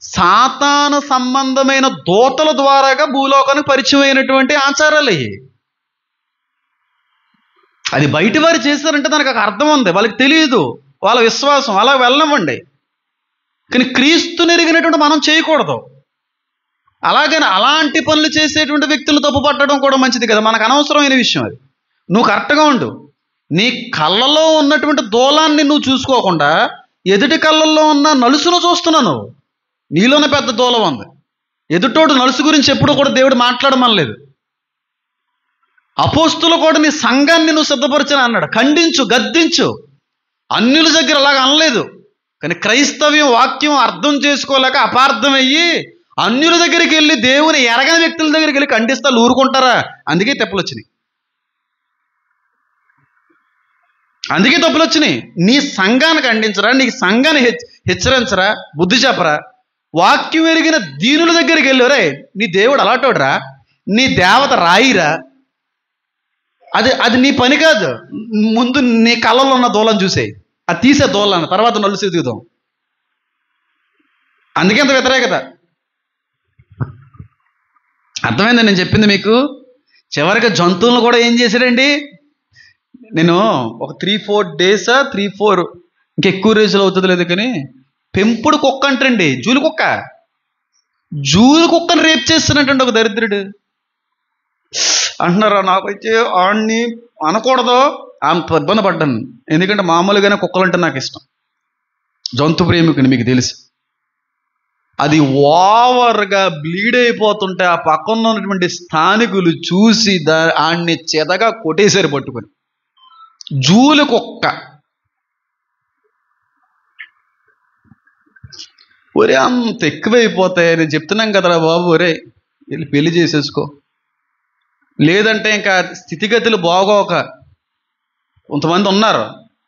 సాతాను సంబంధమైన దూతల ద్వారాగా భూలోకానికి పరిచయం అయినటువంటి ఆచారాలు అయ్యి. అది బయట వారు చేశారంటే దానికి ఒక అర్థం ఉంది, వాళ్ళకి తెలియదు, వాళ్ళ విశ్వాసం అలా వెళ్ళనివ్వండి. కానీ క్రీస్తుని ఎరిగినటువంటి మనం చేయకూడదు. అలాగని అలాంటి పనులు చేసేటువంటి వ్యక్తులు తప్పు పట్టడం కూడా మంచిది కదా, మనకు అనవసరమైన విషయం అది. నువ్వు కరెక్ట్గా ఉండు. నీ కళ్ళలో ఉన్నటువంటి దూలాన్ని నువ్వు చూసుకోకుండా ఎదుటి కళ్ళల్లో ఉన్న నలుసును చూస్తున్నాను. నీలోనే పెద్ద దూలం ఉంది. ఎదుటోడు నలుసు గురించి ఎప్పుడు కూడా దేవుడు మాట్లాడమనలేదు. అపోస్తులు కూడా నీ సంఘాన్ని నువ్వు సిద్ధపరచని అన్నాడు. ఖండించు, గద్దించు. అన్యుల దగ్గర అలాగ అనలేదు. కానీ క్రైస్తవ్యం వాక్యం అర్థం చేసుకోలేక అపార్థమయ్యి అన్యుల దగ్గరికి వెళ్ళి దేవుని ఎరగని వ్యక్తుల దగ్గరికి వెళ్ళి ఖండిస్తా ఊరుకుంటారా? అందుకే తప్పులు వచ్చినాయి. అందుకే తప్పులు వచ్చినాయి. నీ సంఘాన్ని ఖండించరా, నీ సంఘాన్ని హెచ్చరించరా, బుద్ధి చెప్పరా? వాక్యం ఎరిగిన దీనుల దగ్గరికి వెళ్ళారే, నీ దేవుడు అలాంటోడురా, నీ దేవత రాయిరా, అది నీ పని కాదు. ముందు నీ కళ్ళలో ఉన్న దూలం చూసేయి, అది తీసే దూలాన్ని, తర్వాత నలుసు ఎదుగుదాం. అందుకే అంత వ్యతిరేకత. అర్థమైందా నేను చెప్పింది మీకు? చివరికి జంతువులను కూడా ఏం చేశాడండి? నేను ఒక 3-4 days 3-4 ఇంకెక్కువ రోజులు అవుతుంది లేదు కానీ పెంపుడు కుక్క అంటండి, జూలు కుక్కని రేప్ చేస్తున్నట్టండి ఒక దరిద్రుడు. అంటున్నారా? నాకైతే ఆడిని అనకూడదు, ఆమె ఇబ్బంది పడ్డాను. ఎందుకంటే మామూలుగానే కుక్కలు అంటే నాకు ఇష్టం, జంతు ప్రేమికుని మీకు తెలుసు. అది ఓవర్గా బ్లీడ్ అయిపోతుంటే ఆ పక్కన ఉన్నటువంటి స్థానికులు చూసి ఆడిని చెదగా కొట్టేశారు పట్టుకొని. జూలు కుక్క. ఒరే అంత ఎక్కువైపోతాయి, నేను చెప్తున్నాం కదరా బాబు, ఒరే వెళ్ళి పెళ్లి చేసేసుకో, లేదంటే ఇంకా స్థితిగతులు బాగోక కొంతమంది ఉన్నారు,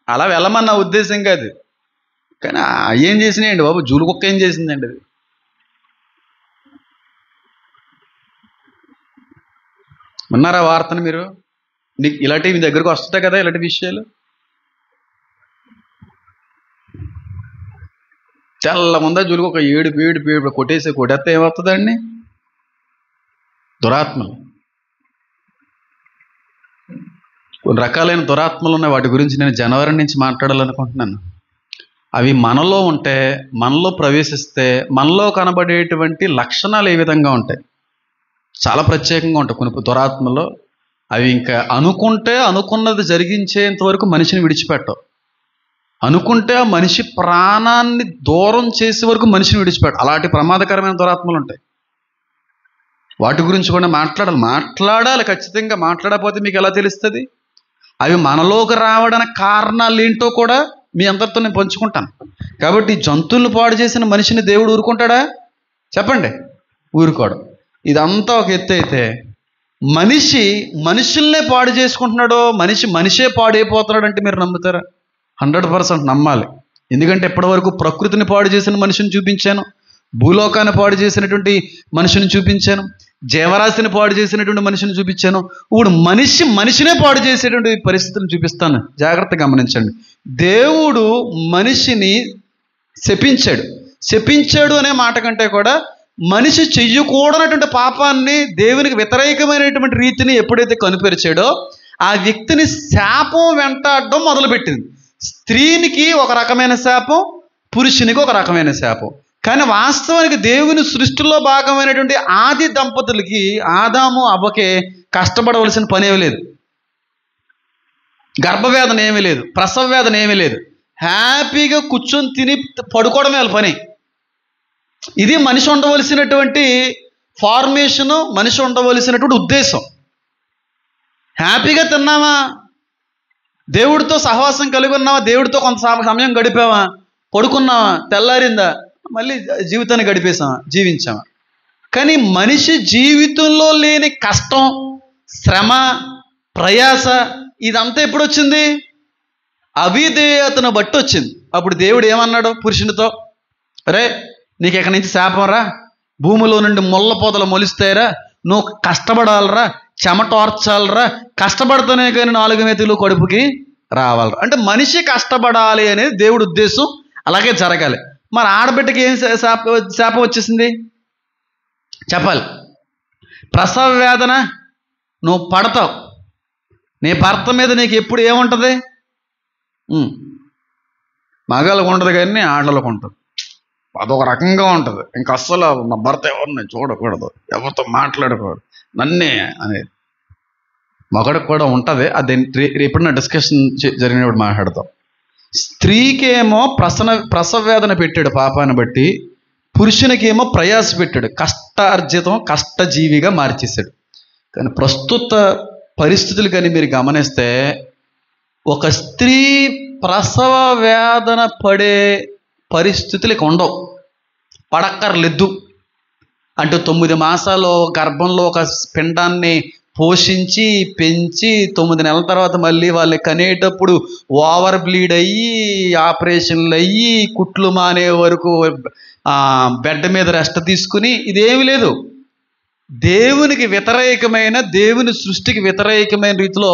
అలా వెళ్ళమన్న ఉద్దేశం కాదు. కానీ ఏం చేసినాయండి బాబు, జూలు కుక్క ఏం చేసిందండి అది? విన్నారా వార్తను మీరు? నీకు ఇలాంటివి మీ దగ్గరకు వస్తాయి కదా ఇలాంటి విషయాలు. చాలా ముందా జూలుకు ఒక ఏడు కొట్టేస్తే ఏమవుతుందండి? దురాత్మలు, కొన్ని రకాలైన దురాత్మలు ఉన్నాయి. వాటి గురించి నేను జనవరి నుంచి మాట్లాడాలనుకుంటున్నాను. అవి మనలో ఉంటే, మనలో ప్రవేశిస్తే మనలో కనబడేటువంటి లక్షణాలు ఏ విధంగా ఉంటాయి? చాలా ప్రత్యేకంగా ఉంటాయి కొన్ని దురాత్మలో. అవి ఇంకా అనుకున్నది జరిగించేంత వరకు మనిషిని విడిచిపెట్టవు. అనుకుంటే ఆ మనిషి ప్రాణాన్ని దూరం చేసే వరకు మనిషిని విడిచిపెట్టవు. అలాంటి ప్రమాదకరమైన దురాత్మలు ఉంటాయి. వాటి గురించి కూడా మాట్లాడాలి ఖచ్చితంగా. మాట్లాడకపోతే మీకు ఎలా తెలుస్తుంది? అవి మనలోకి రావడానికి కారణాలు ఏంటో కూడా మీ అందరితో నేను పంచుకుంటాను. కాబట్టి జంతువులను పాడు చేసిన మనిషిని దేవుడు ఊరుకుంటాడా? చెప్పండి, ఊరుకోడు. ఇదంతా ఒక ఎత్తు అయితే మనుషుల్నే పాడు చేసుకుంటున్నాడో, మనిషే పాడైపోతున్నాడు అంటే మీరు నమ్ముతారా? 100% నమ్మాలి. ఎందుకంటే ఇప్పటివరకు ప్రకృతిని పాడు చేసిన మనిషిని చూపించాను, భూలోకాన్ని పాడు చేసినటువంటి మనిషిని చూపించాను, జీవరాశిని పాడు చేసినటువంటి మనిషిని చూపించాను. ఇప్పుడు మనిషినే పాడు చేసేటువంటి పరిస్థితులను చూపిస్తాను. జాగ్రత్తగా గమనించండి. దేవుడు మనిషిని శపించాడు అనే మాట కంటే కూడా మనిషి చెయ్యకూడనటువంటి పాపాన్ని, దేవునికి వ్యతిరేకమైనటువంటి రీతిని ఎప్పుడైతే కనుపరిచాడో ఆ వ్యక్తిని శాపం వెంటాడడం మొదలుపెట్టింది. స్త్రీనికి ఒక రకమైన శాపం, పురుషునికి ఒక రకమైన శాపం. కానీ వాస్తవానికి దేవుని సృష్టిలో భాగమైనటువంటి ఆది దంపతులకి, ఆదాము అవ్వకే కష్టపడవలసిన పనేమీ లేదు, గర్భవేదన ఏమీ లేదు, ప్రసవ వేదన ఏమీ లేదు. హ్యాపీగా కూర్చొని తిని పడుకోవడమే వాళ్ళ పని. ఇది మనిషి ఉండవలసినటువంటి ఫార్మేషను, మనిషి ఉండవలసినటువంటి ఉద్దేశం. హ్యాపీగా తిన్నావా, దేవుడితో సహవాసం కలిగి ఉన్నావా, దేవుడితో కొంత సమయం గడిపావా, పడుకున్నావా, తెల్లారిందా, మళ్ళీ జీవితాన్ని జీవించామా. కానీ మనిషి జీవితంలో లేని కష్టం, శ్రమ, ప్రయాస ఇదంతా ఎప్పుడు వచ్చింది? అవిధేయతను బట్టి వచ్చింది. అప్పుడు దేవుడు ఏమన్నాడు పురుషునితో? అరే నీకు ఎక్కడి నుంచి శాపం రా, భూమిలో నుండి ముళ్ళ పొదలు మొలుస్తాయిరా, నువ్వు కష్టపడాలరా, చెమటోర్చాలరా, కష్టపడితేనే కానీ 4 మెతులు కడుపుకి రావాలరా. అంటే మనిషి కష్టపడాలి అనేది దేవుడి ఉద్దేశం, అలాగే జరగాలి. మరి ఆడబిడ్డకి ఏం శాపం వచ్చేసింది చెప్పాలి? ప్రసవ వేదన, నువ్వు పడతావు, నీ భర్త మీద నీకు ఎప్పుడు ఏముంటుంది? మగాళ్ళకు ఉండదు కానీ ఆడలకు ఉంటుంది. అదొక రకంగా ఉంటుంది. ఇంకా అస్సలు నా భర్త ఎవరిని చూడకూడదు, ఎవరితో మాట్లాడకూడదు నన్నే అనేది మగడికి కూడా ఉంటుంది. అది ఎప్పుడన్నా డిస్కషన్ జరిగినప్పుడు మాట్లాడతాం. స్త్రీకేమో ప్రసవ వేదన పెట్టాడు పాపాన్ని బట్టి, పురుషునికేమో ప్రయాస పెట్టాడు, కష్టార్జితం కష్టజీవిగా మార్చేశాడు. కానీ ప్రస్తుత పరిస్థితులు కానీ మీరు గమనిస్తే ఒక స్త్రీ ప్రసవ వేదన పడే పరిస్థితులకు ఉండవు, పడక్కర్లేదు. అంటే 9 మాసాలు గర్భంలో ఒక పిండాన్ని పోషించి పెంచి 9 నెలల తర్వాత మళ్ళీ వాళ్ళు కనేటప్పుడు ఓవర్ బ్లీడ్ అయ్యి ఆపరేషన్లు అయ్యి కుట్లు మానే వరకు బెడ్ మీద రెస్ట్ తీసుకుని ఇదేమి లేదు. దేవునికి వ్యతిరేకమైన, దేవుని సృష్టికి వ్యతిరేకమైన రీతిలో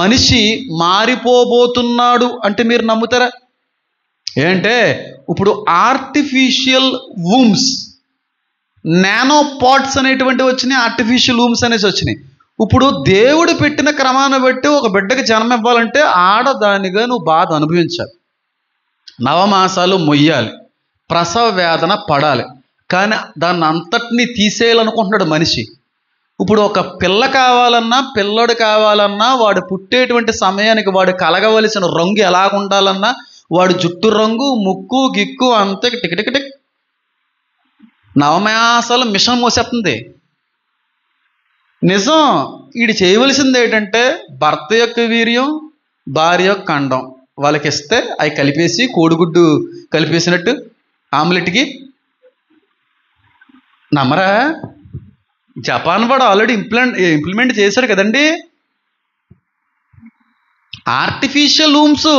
మనిషి మారిపోబోతున్నాడు అంటే మీరు నమ్ముతారా? ఏంటంటే ఇప్పుడు ఆర్టిఫిషియల్ వూమ్స్, నానో పాట్స్ అనేటువంటివి వచ్చినాయి, ఆర్టిఫిషియల్ వూమ్స్ అనేసి వచ్చినాయి. ఇప్పుడు దేవుడు పెట్టిన క్రమాన్ని బట్టి ఒక బిడ్డకి జన్మ ఇవ్వాలంటే ఆడదానిగా నువ్వు బాధ అనుభవించాలి, 9 మాసాలు మొయ్యాలి, ప్రసవ వేదన పడాలి. కానీ దాన్ని అంతటినీ తీసేయాలనుకుంటున్నాడు మనిషి. ఇప్పుడు ఒక పిల్ల కావాలన్నా, పిల్లడు కావాలన్నా, వాడు పుట్టేటువంటి సమయానికి వాడు కలగవలసిన రంగు ఎలాగుండాలన్నా, వాడు జుట్టు రంగు, ముక్కు గిక్కు అంతే టిక్ 9 మాసాలు మిషన్ మోసేస్తుంది. నిజం. వీడు చేయవలసింది ఏంటంటే భర్త యొక్క వీర్యం, భార్య యొక్క కండం వాళ్ళకి ఇస్తే అవి కలిపేసి కోడిగుడ్డు కలిపేసినట్టు ఆమ్లెట్కి నమ్మరా? జపాన్ వాడు ఆల్రెడీ ఇంప్లిమెంట్ చేశారు కదండి ఆర్టిఫిషియల్ రూమ్స్.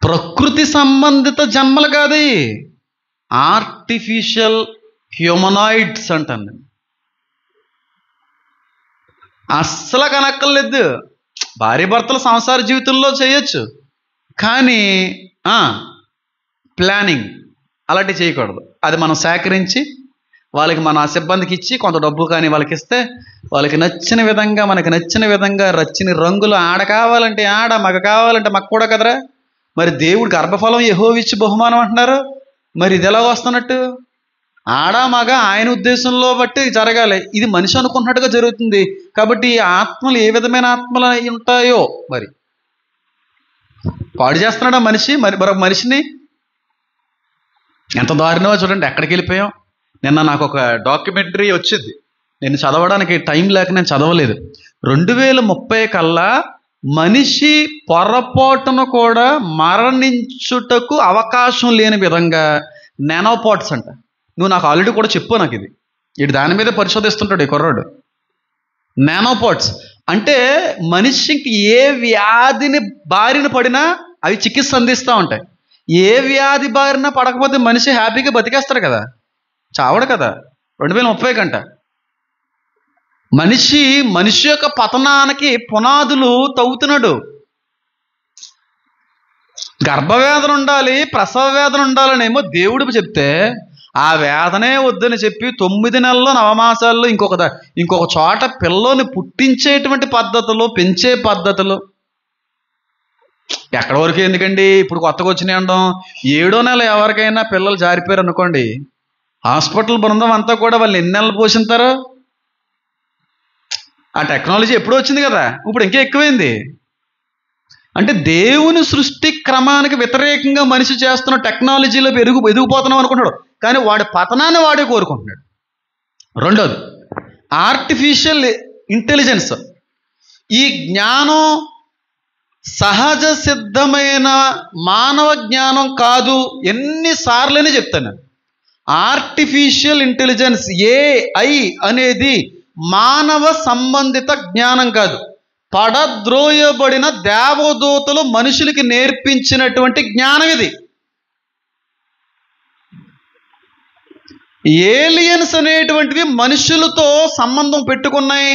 ప్రకృతి సంబంధిత జన్మలు కాదు, ఆర్టిఫిషియల్ హ్యూమనాయిడ్స్ అంటాను. అస్సలు కనక్కర్లేదు. భార్య భర్తల సంసార జీవితంలో చేయొచ్చు, కానీ ప్లానింగ్ అలాంటివి చేయకూడదు. అది మనం సేకరించి వాళ్ళకి మన సిబ్బందికి ఇచ్చి కొంత డబ్బు కానీ వాళ్ళకి ఇస్తే వాళ్ళకి నచ్చిన విధంగా, మనకి నచ్చిన విధంగా రచ్చిన రంగులు, ఆడ కావాలంటే ఆడ, మగ కావాలంటే మగ కూడా కదరా. మరి దేవుడు గర్భఫలం యెహోవా ఇచ్చి బహుమానం అంటున్నారు. మరి ఇది ఎలా వస్తున్నట్టు? ఆడ మగ ఆయన ఉద్దేశంలో బట్టి జరగాలి. ఇది మనిషి అనుకున్నట్టుగా జరుగుతుంది. కాబట్టి ఈ ఆత్మలు ఏ విధమైన ఆత్మలు ఉంటాయో మరి పాడు చేస్తున్నాడా మనిషి మరొక మనిషిని? ఎంత దారుణమో చూడండి. ఎక్కడికి వెళ్ళిపోయాం. నిన్న నాకు ఒక డాక్యుమెంటరీ వచ్చింది, నేను చదవడానికి టైం లేక నేను చదవలేదు. 2030 కల్లా మనిషి పొరపాటును కూడా మరణించుటకు అవకాశం లేని విధంగా నానోపాట్స్ అంట. నువ్వు నాకు ఆల్రెడీ కూడా చెప్పు, నాకు ఇది దాని మీద పరిశోధిస్తుంటాడు ఈ కుర్రాడు. నానోపాట్స్ అంటే మనిషికి ఏ వ్యాధిని బారిన పడినా అవి చికిత్స అందిస్తూ ఉంటాయి. ఏ వ్యాధి బారిన పడకపోతే మనిషి హ్యాపీగా బతికేస్తాడు కదా, చావడు కదా. 2030 కంట మనిషి యొక్క పతనానికి పునాదులు తవ్వుతున్నాడు. గర్భవేదన ఉండాలి, ప్రసవ వేదన ఉండాలనేమో దేవుడు చెప్తే ఆ వేదనే వద్దని చెప్పి 9 నెలల్లో 9 మాసాల్లో ఇంకొక చోట పిల్లని పుట్టించేటువంటి పద్ధతులు, పెంచే పద్ధతులు ఎక్కడి వరకు ఎందుకండి? ఇప్పుడు కొత్తగా వచ్చినాయి అంటాం. 7వ నెల ఎవరికైనా పిల్లలు జారిపోయారు అనుకోండి, హాస్పిటల్ బృందం అంతా కూడా వాళ్ళు ఎన్ని నెలలు పోషింతారు? ఆ టెక్నాలజీ ఎప్పుడూ వచ్చింది కదా, ఇప్పుడు ఇంకా ఎక్కువైంది. అంటే దేవుని సృష్టి క్రమానికి వ్యతిరేకంగా మనిషి చేస్తున్న టెక్నాలజీలో ఎదిగిపోతున్నాం అనుకుంటున్నాడు, కానీ వాడి పతనాన్ని వాడే కోరుకుంటున్నాడు. రెండోది ఆర్టిఫిషియల్ ఇంటెలిజెన్స్. ఈ జ్ఞానం సహజ సిద్ధమైన మానవ జ్ఞానం కాదు. ఎన్నిసార్లనే చెప్తాను, ఆర్టిఫిషియల్ ఇంటెలిజెన్స్ AI అనేది మానవ సంబంధిత జ్ఞానం కాదు. పడద్రోయబడిన దేవదూతలు మనుషులకి నేర్పించినటువంటి జ్ఞానం ఇది. ఏలియన్స్ అనేటువంటివి మనుషులతో సంబంధం పెట్టుకున్నాయి,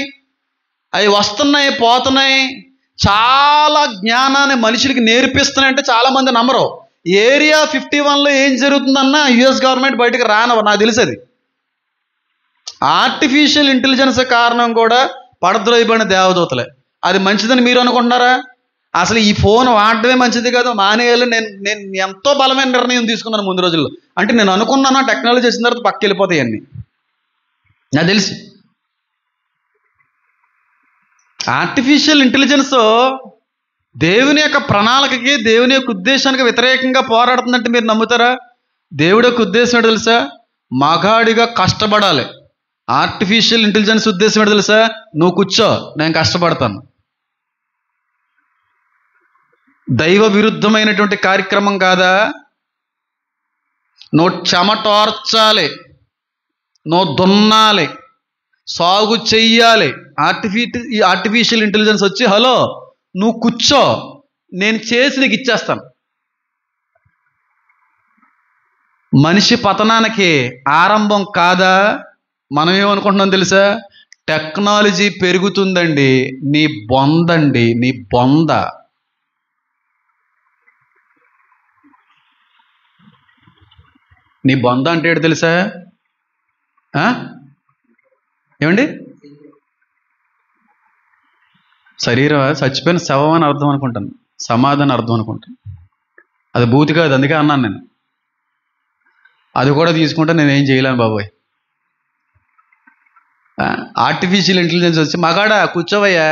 అవి వస్తున్నాయి పోతున్నాయి, చాలా జ్ఞానాన్ని మనుషులకి నేర్పిస్తున్నాయంటే చాలామంది నమ్మరు. ఏరియా 51లో ఏం జరుగుతుందన్నా US గవర్నమెంట్ బయటకు రానవరు, నాకు తెలుసు. అది ఆర్టిఫిషియల్ ఇంటెలిజెన్స్ కారణం కూడా పడద్రోయబడిన దేవదూతలే. అది మంచిదని మీరు అనుకుంటున్నారా? అసలు ఈ ఫోన్ వాడడమే మంచిది కాదు, మానేయాలి. నేను నేను ఎంతో బలమైన నిర్ణయం తీసుకున్నాను ముందు రోజుల్లో. అంటే నేను అనుకున్నాను టెక్నాలజీ వచ్చిన తర్వాత పక్కకి వెళ్ళిపోతాయి అన్నీ, నాకు తెలుసు. ఆర్టిఫిషియల్ ఇంటెలిజెన్స్ దేవుని యొక్క ప్రణాళికకి, దేవుని యొక్క ఉద్దేశానికి వ్యతిరేకంగా పోరాడుతుందంటే మీరు నమ్ముతారా? దేవుడి యొక్క ఉద్దేశం ఏంటో తెలుసా? మగాడిగా కష్టపడాలి. ఆర్టిఫిషియల్ ఇంటెలిజెన్స్ ఉద్దేశం ఏంటో తెలుసా? నువ్వు కూర్చో, నేను కష్టపడతాను. దైవ విరుద్ధమైనటువంటి కార్యక్రమం కాదా? నువ్వు చెమటోర్చాలి, నువ్వు దున్నాలి, సాగు చెయ్యాలి. ఆర్టిఫిషియల్ ఇంటెలిజెన్స్ వచ్చి హలో నువ్వు కూర్చో, నేను చేసి నీకు ఇచ్చేస్తాను. మనిషి పతనానికి ఆరంభం కాదా? మనం ఏమనుకుంటున్నాం తెలుసా? టెక్నాలజీ పెరుగుతుందండి, నీ బొందండి, నీ బొంద. నీ బొంద అంటే ఏంటి తెలుసా? ఏమండి? శరీరం చచ్చిపోయిన శవం అని అర్థం అనుకుంటాను, సమాధి అని అర్థం అనుకుంటాను. అది భూతి కాదు, అందుకే అన్నాను నేను. అది కూడా తీసుకుంటే నేనేం చేయలేను బాబోయ్. ఆర్టిఫిషియల్ ఇంటెలిజెన్స్ వచ్చి మగాడా కూర్చోవయ్యా,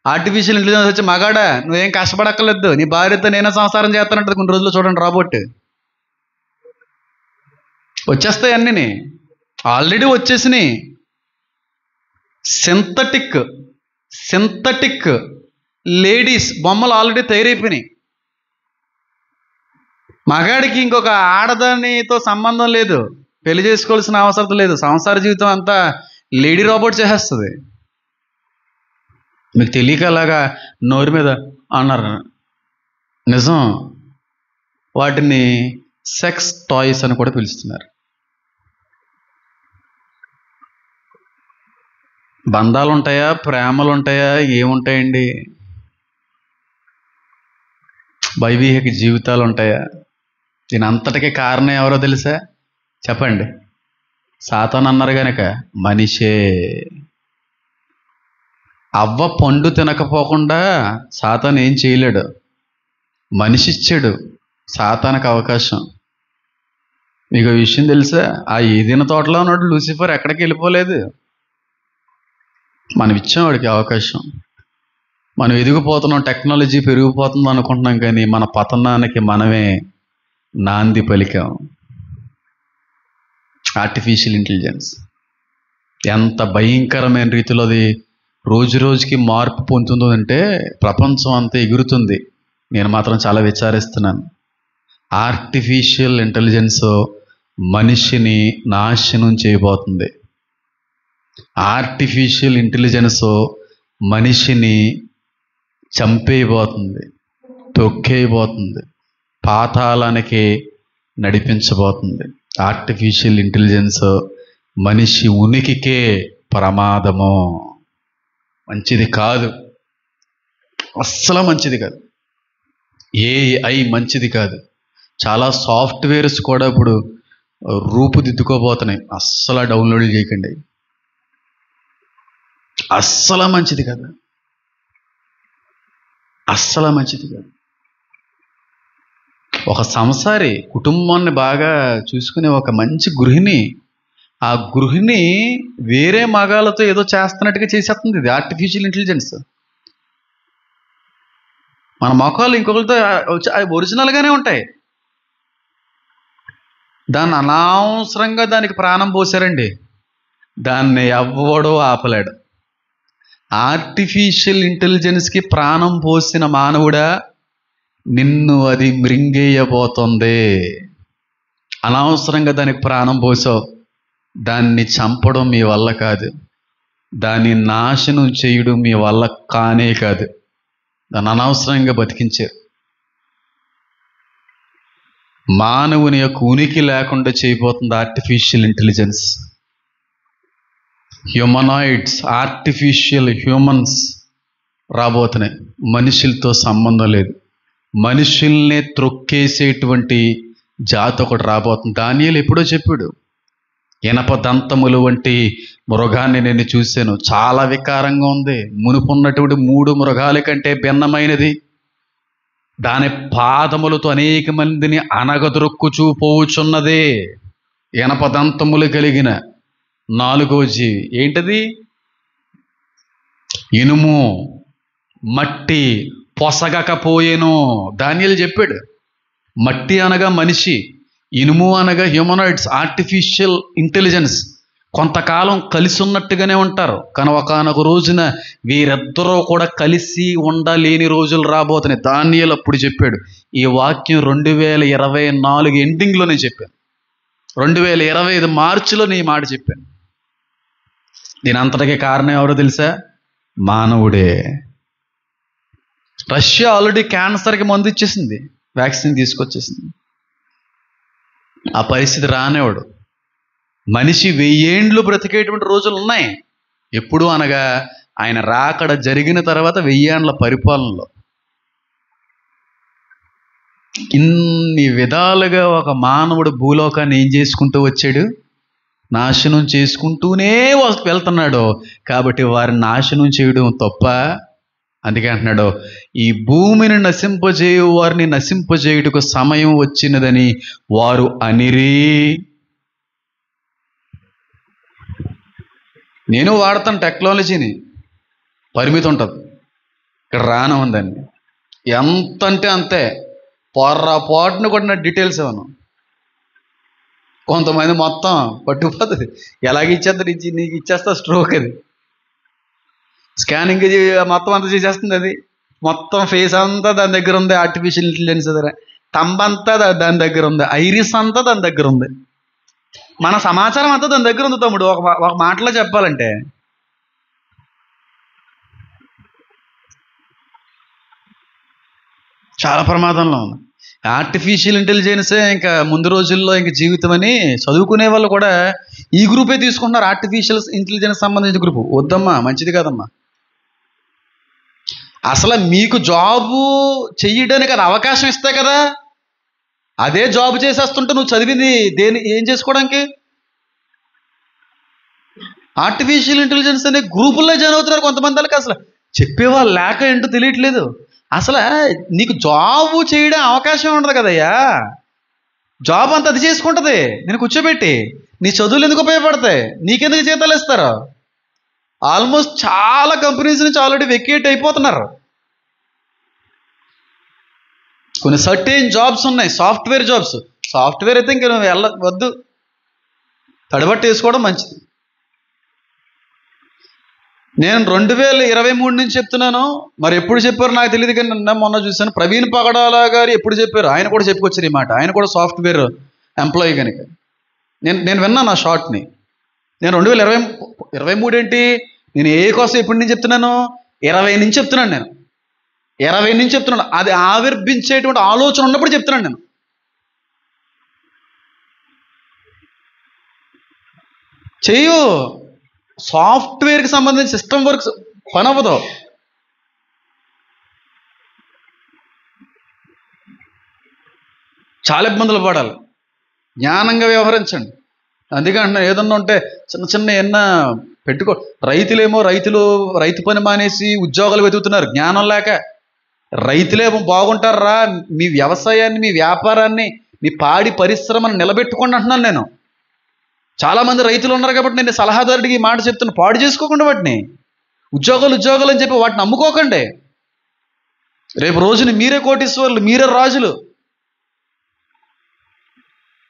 ఆర్టిఫిషియల్ ఇంటెలిజెన్స్ వచ్చి మగాడా నువ్వేం కష్టపడక్కర్లేదు, నీ భార్యతో నేనే సంసారం చేస్తానంటది కొన్ని రోజుల్లో. చూడండి రాబోట్ వచ్చేస్తాయి అన్నీ, ఆల్రెడీ వచ్చేసినాయి. సింథటిక్ లేడీస్ బొమ్మలు ఆల్రెడీ తయారైపోయినాయి. మగాడికి ఇంకొక ఆడదానితో సంబంధం లేదు, పెళ్లి చేసుకోవాల్సిన అవసరం లేదు, సంసార జీవితం అంతా లేడీ రోబోట్ చేసేస్తుంది. మీకు తెలియక అలాగా నోరు మీద అన్నారు, నిజం. వాటిని సెక్స్ టాయ్స్ అని కూడా పిలుస్తున్నారు. బంధాలు ఉంటాయా, ప్రేమలు ఉంటాయా, ఏముంటాయండి? వైవాహిక జీవితాలు ఉంటాయా? దీని అంతటికీ కారణం ఎవరో తెలుసా? చెప్పండి. సాతాను అన్నారు కనుక మనిషే. అవ్వ పండు తినకపోకుండా సాతాను ఏం చేయలేడు, మనిషి ఇచ్చాడు సాతానికి అవకాశం. మీకు విషయం తెలుసా? ఆ ఏదైనా తోటలో ఉన్నాడు లూసిఫర్, ఎక్కడికి వెళ్ళిపోలేదు. మనం ఇచ్చాం వాడికి అవకాశం. మనం ఎదిగిపోతున్నాం, టెక్నాలజీ పెరిగిపోతుంది అనుకుంటున్నాం, కానీ మన పతనానికి మనమే నాంది పలికాం. ఆర్టిఫిషియల్ ఇంటెలిజెన్స్ ఎంత భయంకరమైన రీతిలో అది రోజు రోజుకి మార్పు పొందుతుందో అంటే ప్రపంచం అంతా ఎగురుతుంది. నేను మాత్రం చాలా విచారిస్తున్నాను. ఆర్టిఫిషియల్ ఇంటెలిజెన్స్ మనిషిని నాశనం చేయబోతుంది. ఆర్టిఫిషియల్ ఇంటెలిజెన్స్ మనిషిని చంపేయబోతుంది, తొక్కేయబోతుంది, పాతాళానికి నడిపించబోతుంది. ఆర్టిఫిషియల్ ఇంటెలిజెన్స్ మనిషి ఉనికికే ప్రమాదము. మంచిది కాదు, అస్సలు మంచిది కాదు. ఏఐ మంచిది కాదు. చాలా సాఫ్ట్వేర్స్ కూడా ఇప్పుడు రూపుదిద్దుకోబోతున్నాయి. అస్సలు డౌన్లోడ్ చేయకండి, అస్సలు మంచిది కాదు, అస్సలు మంచిది కాదు. ఒక సంసారి కుటుంబాన్ని బాగా చూసుకునే ఒక మంచి గృహిణి, ఆ గృహిణి వేరే మగాళ్ళతో ఏదో చేస్తున్నట్టుగా చేసేస్తుంది ఇది ఆర్టిఫిషియల్ ఇంటెలిజెన్స్. మన మొఖాలు ఇంకొకరితో ఒరిజినల్గానే ఉంటాయి. దాన్ని అనవసరంగా దానికి ప్రాణం పోసారండి, దాన్ని ఎవ్వడో ఆపలేడు. ఆర్టిఫిషియల్ ఇంటెలిజెన్స్కి ప్రాణం పోసిన మానవుడా, నిన్ను అది మృంగేయబోతుంది. అనవసరంగా దానికి ప్రాణం పోసావు. దాన్ని చంపడం మీ వల్ల కాదు, దాన్ని నాశనం చేయడం మీ వల్ల కానే కాదు. దాన్ని అనవసరంగా బతికించారు. మానవుని యొక్క ఉనికి లేకుండా చేయబోతుంది artificial intelligence. Humanoids, artificial humans రాబోతున్నాయి. మనుషులతో సంబంధం లేదు, మనుషుల్నే త్రొక్కేసేటువంటి జాతి ఒకటి రాబోతుంది. దానియేలు ఎప్పుడో చెప్పాడు, ఇనప దంతములు వంటి మృగాన్ని నేను చూశాను. చాలా వికారంగా ఉంది. మునుపున్నటువంటి 3 మృగాల కంటే భిన్నమైనది. దాని పాదములతో అనేక మందిని అనగదొరుక్కుచూ పోవుచున్నదే. ఇనప దంతములు కలిగిన 4వ జీవి ఏంటది? ఇనుము, మట్టి పొసగకపోయేను. దానియేలు చెప్పాడు. మట్టి అనగా మనిషి, ఇనుము అనగా హ్యూమనాయిడ్స్, ఆర్టిఫిషియల్ ఇంటెలిజెన్స్. కొంతకాలం కలిసి ఉన్నట్టుగానే ఉంటారు, కానీ ఒకానొక రోజున వీరిద్దరూ కూడా కలిసి ఉండలేని రోజులు రాబోతున్నాయి. దానియేలు అప్పుడు చెప్పాడు. ఈ వాక్యం 2024 ఎండింగ్లోనే చెప్పాను. 2025 మార్చిలో నీ మాట చెప్పాను. దీని అంతటికి కారణం ఎవరో తెలుసా? మానవుడే. రష్యా ఆల్రెడీ క్యాన్సర్కి మందు ఇచ్చేసింది, వ్యాక్సిన్ తీసుకొచ్చేసింది. ఆ పరిస్థితి రానివాడు. మనిషి 1000 ఏండ్లు బ్రతికేటువంటి రోజులు ఉన్నాయి. ఎప్పుడు అనగా ఆయన రాకడ జరిగిన తర్వాత 1000 ఏండ్ల పరిపాలనలో. ఇన్ని విధాలుగా ఒక మానవుడు భూలోకాన్ని ఏం చేసుకుంటూ వచ్చాడు? నాశనం చేసుకుంటూనే వెళ్తున్నాడు. కాబట్టి వారిని నాశనం చేయడం తప్ప? అందుకే అంటున్నాడు, ఈ భూమిని నశింపజేయు వారిని నశింపజేయుటకు సమయం వచ్చినదని వారు అనిరి. నేను వాడతాను టెక్నాలజీని, పరిమితి ఉంటుంది. ఇక్కడ రాను ఉందండి. ఎంత అంటే అంతే. పొర్రపాటును కూడా నా డీటెయిల్స్ ఇవ్వను. కొంతమంది మొత్తం పట్టుకుపోతుంది. ఎలాగ ఇచ్చేస్తుంది? నీకు ఇచ్చేస్తా స్ట్రోక్. అది స్కానింగ్ మొత్తం అంతా చేసేస్తుంది. అది మొత్తం ఫేస్ అంతా దాని దగ్గర ఉంది. ఆర్టిఫిషియల్ ఇంటెలిజెన్స్ దగ్గర తంబంతా దాని దగ్గర ఉంది. ఐరిస్ అంతా దాని దగ్గర ఉంది. మన సమాచారం అంతా దాని దగ్గర ఉంది తమ్ముడు. ఒక మాటలో చెప్పాలంటే చాలా ప్రమాదంలో ఉంది. ఆర్టిఫిషియల్ ఇంటెలిజెన్సే ఇంకా ముందు రోజుల్లో ఇంక జీవితం అని చదువుకునే వాళ్ళు కూడా ఈ గ్రూపే తీసుకుంటున్నారు. ఆర్టిఫిషియల్ ఇంటెలిజెన్స్ సంబంధించిన గ్రూపు. వద్దమ్మా, మంచిది కాదమ్మా. అసలు మీకు జాబు చెయ్యడానికి అది అవకాశం ఇస్తే కదా. అదే జాబ్ చేసేస్తుంటే నువ్వు చదివింది ఏం చేసుకోవడానికి? ఆర్టిఫిషియల్ ఇంటెలిజెన్స్ అనే గ్రూపుల్లో జాయిన్ అవుతున్నారు కొంతమంది. వాళ్ళకి అసలు చెప్పేవాళ్ళు లేక ఏంటో తెలియట్లేదు. అసలు నీకు జాబు చేయడం అవకాశం ఉండదు కదయ్యా. జాబ్ అంతా అది చేసుకుంటుంది నేను కూర్చోబెట్టి. నీ చదువులు ఎందుకు ఉపయోగపడతాయి? నీకెందుకు జీతాలు ఇస్తారు? ఆల్మోస్ట్ చాలా కంపెనీస్ నుంచి ఆల్రెడీ వెకేట్ అయిపోతున్నారు. కొన్ని సర్టెన్ జాబ్స్ ఉన్నాయి, సాఫ్ట్వేర్ జాబ్స్. సాఫ్ట్వేర్ అయితే ఇంక నువ్వు వద్దు, తడబట్టి వేసుకోవడం మంచిది. నేను 2023 నుంచి చెప్తున్నాను. మరి ఎప్పుడు చెప్పారు నాకు తెలియదు, కానీ మొన్న చూశాను. ప్రవీణ్ పగడాల గారు ఎప్పుడు చెప్పారు? ఆయన కూడా చెప్పుకొచ్చారు ఈ మాట. ఆయన కూడా సాఫ్ట్వేర్ ఎంప్లాయీ కనుక నేను విన్నాను ఆ షార్ట్ని. నేను 2023 ఏంటి, నేను ఏ కోసం ఎప్పటి నుంచి చెప్తున్నాను? 20 నుంచి చెప్తున్నాను. నేను 20 నుంచి చెప్తున్నాను. అది ఆవిర్భించేటువంటి ఆలోచన ఉన్నప్పుడు చెప్తున్నాను నేను. చెయ్యు. సాఫ్ట్వేర్కి సంబంధించి సిస్టమ్ వర్క్స్ పని అవ్వదు. చాలా ఇబ్బందులు పడాలి. జ్ఞానంగా వ్యవహరించండి. అందుకే అంటున్నా, ఏదన్నా ఉంటే చిన్న ఏమన్నా పెట్టుకో. రైతు పని మానేసి ఉద్యోగాలు వెతుకుతున్నారు జ్ఞానం లేక. రైతులేమో బాగుంటారా? మీ వ్యవసాయాన్ని, మీ వ్యాపారాన్ని, మీ పాడి పరిశ్రమను నిలబెట్టుకోండి అంటున్నాను నేను. చాలామంది రైతులు ఉన్నారు కాబట్టి నేను సలహాదారుడికి ఈ మాట చెప్తున్నా. పాడు చేసుకోకుండా వాటిని. ఉద్యోగాలు అని చెప్పి వాటిని అమ్ముకోకండి. రేపు రోజుని మీరే కోటీశ్వర్లు, మీరే రాజులు.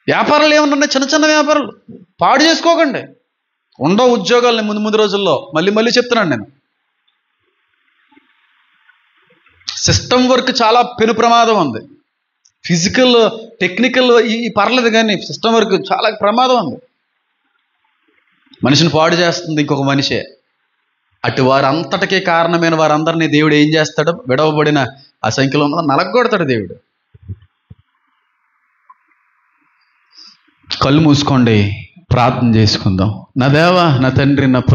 వ్యాపారాలు ఏమన్నా చిన్న వ్యాపారాలు పాడు చేసుకోకండి. ఉండవు ఉద్యోగాలని ముందు రోజుల్లో. మళ్ళీ చెప్తున్నాను నేను. సిస్టమ్ వర్క్ చాలా పెను ప్రమాదం ఉంది. ఫిజికల్, టెక్నికల్ ఈ పర్లేదు, కానీ సిస్టమ్ వర్క్ చాలా ప్రమాదం ఉంది. మనిషిని పాడు చేస్తుంది ఇంకొక మనిషే. అటు వారంతటికీ కారణమైన వారందరినీ దేవుడు ఏం చేస్తాడు? విడవబడిన అసంఖ్యలో నలగొడతాడు దేవుడు. కళ్ళు మూసుకోండి, ప్రార్థన చేసుకుందాం. నా దేవా, నా తండ్రి, నా ప్రభు.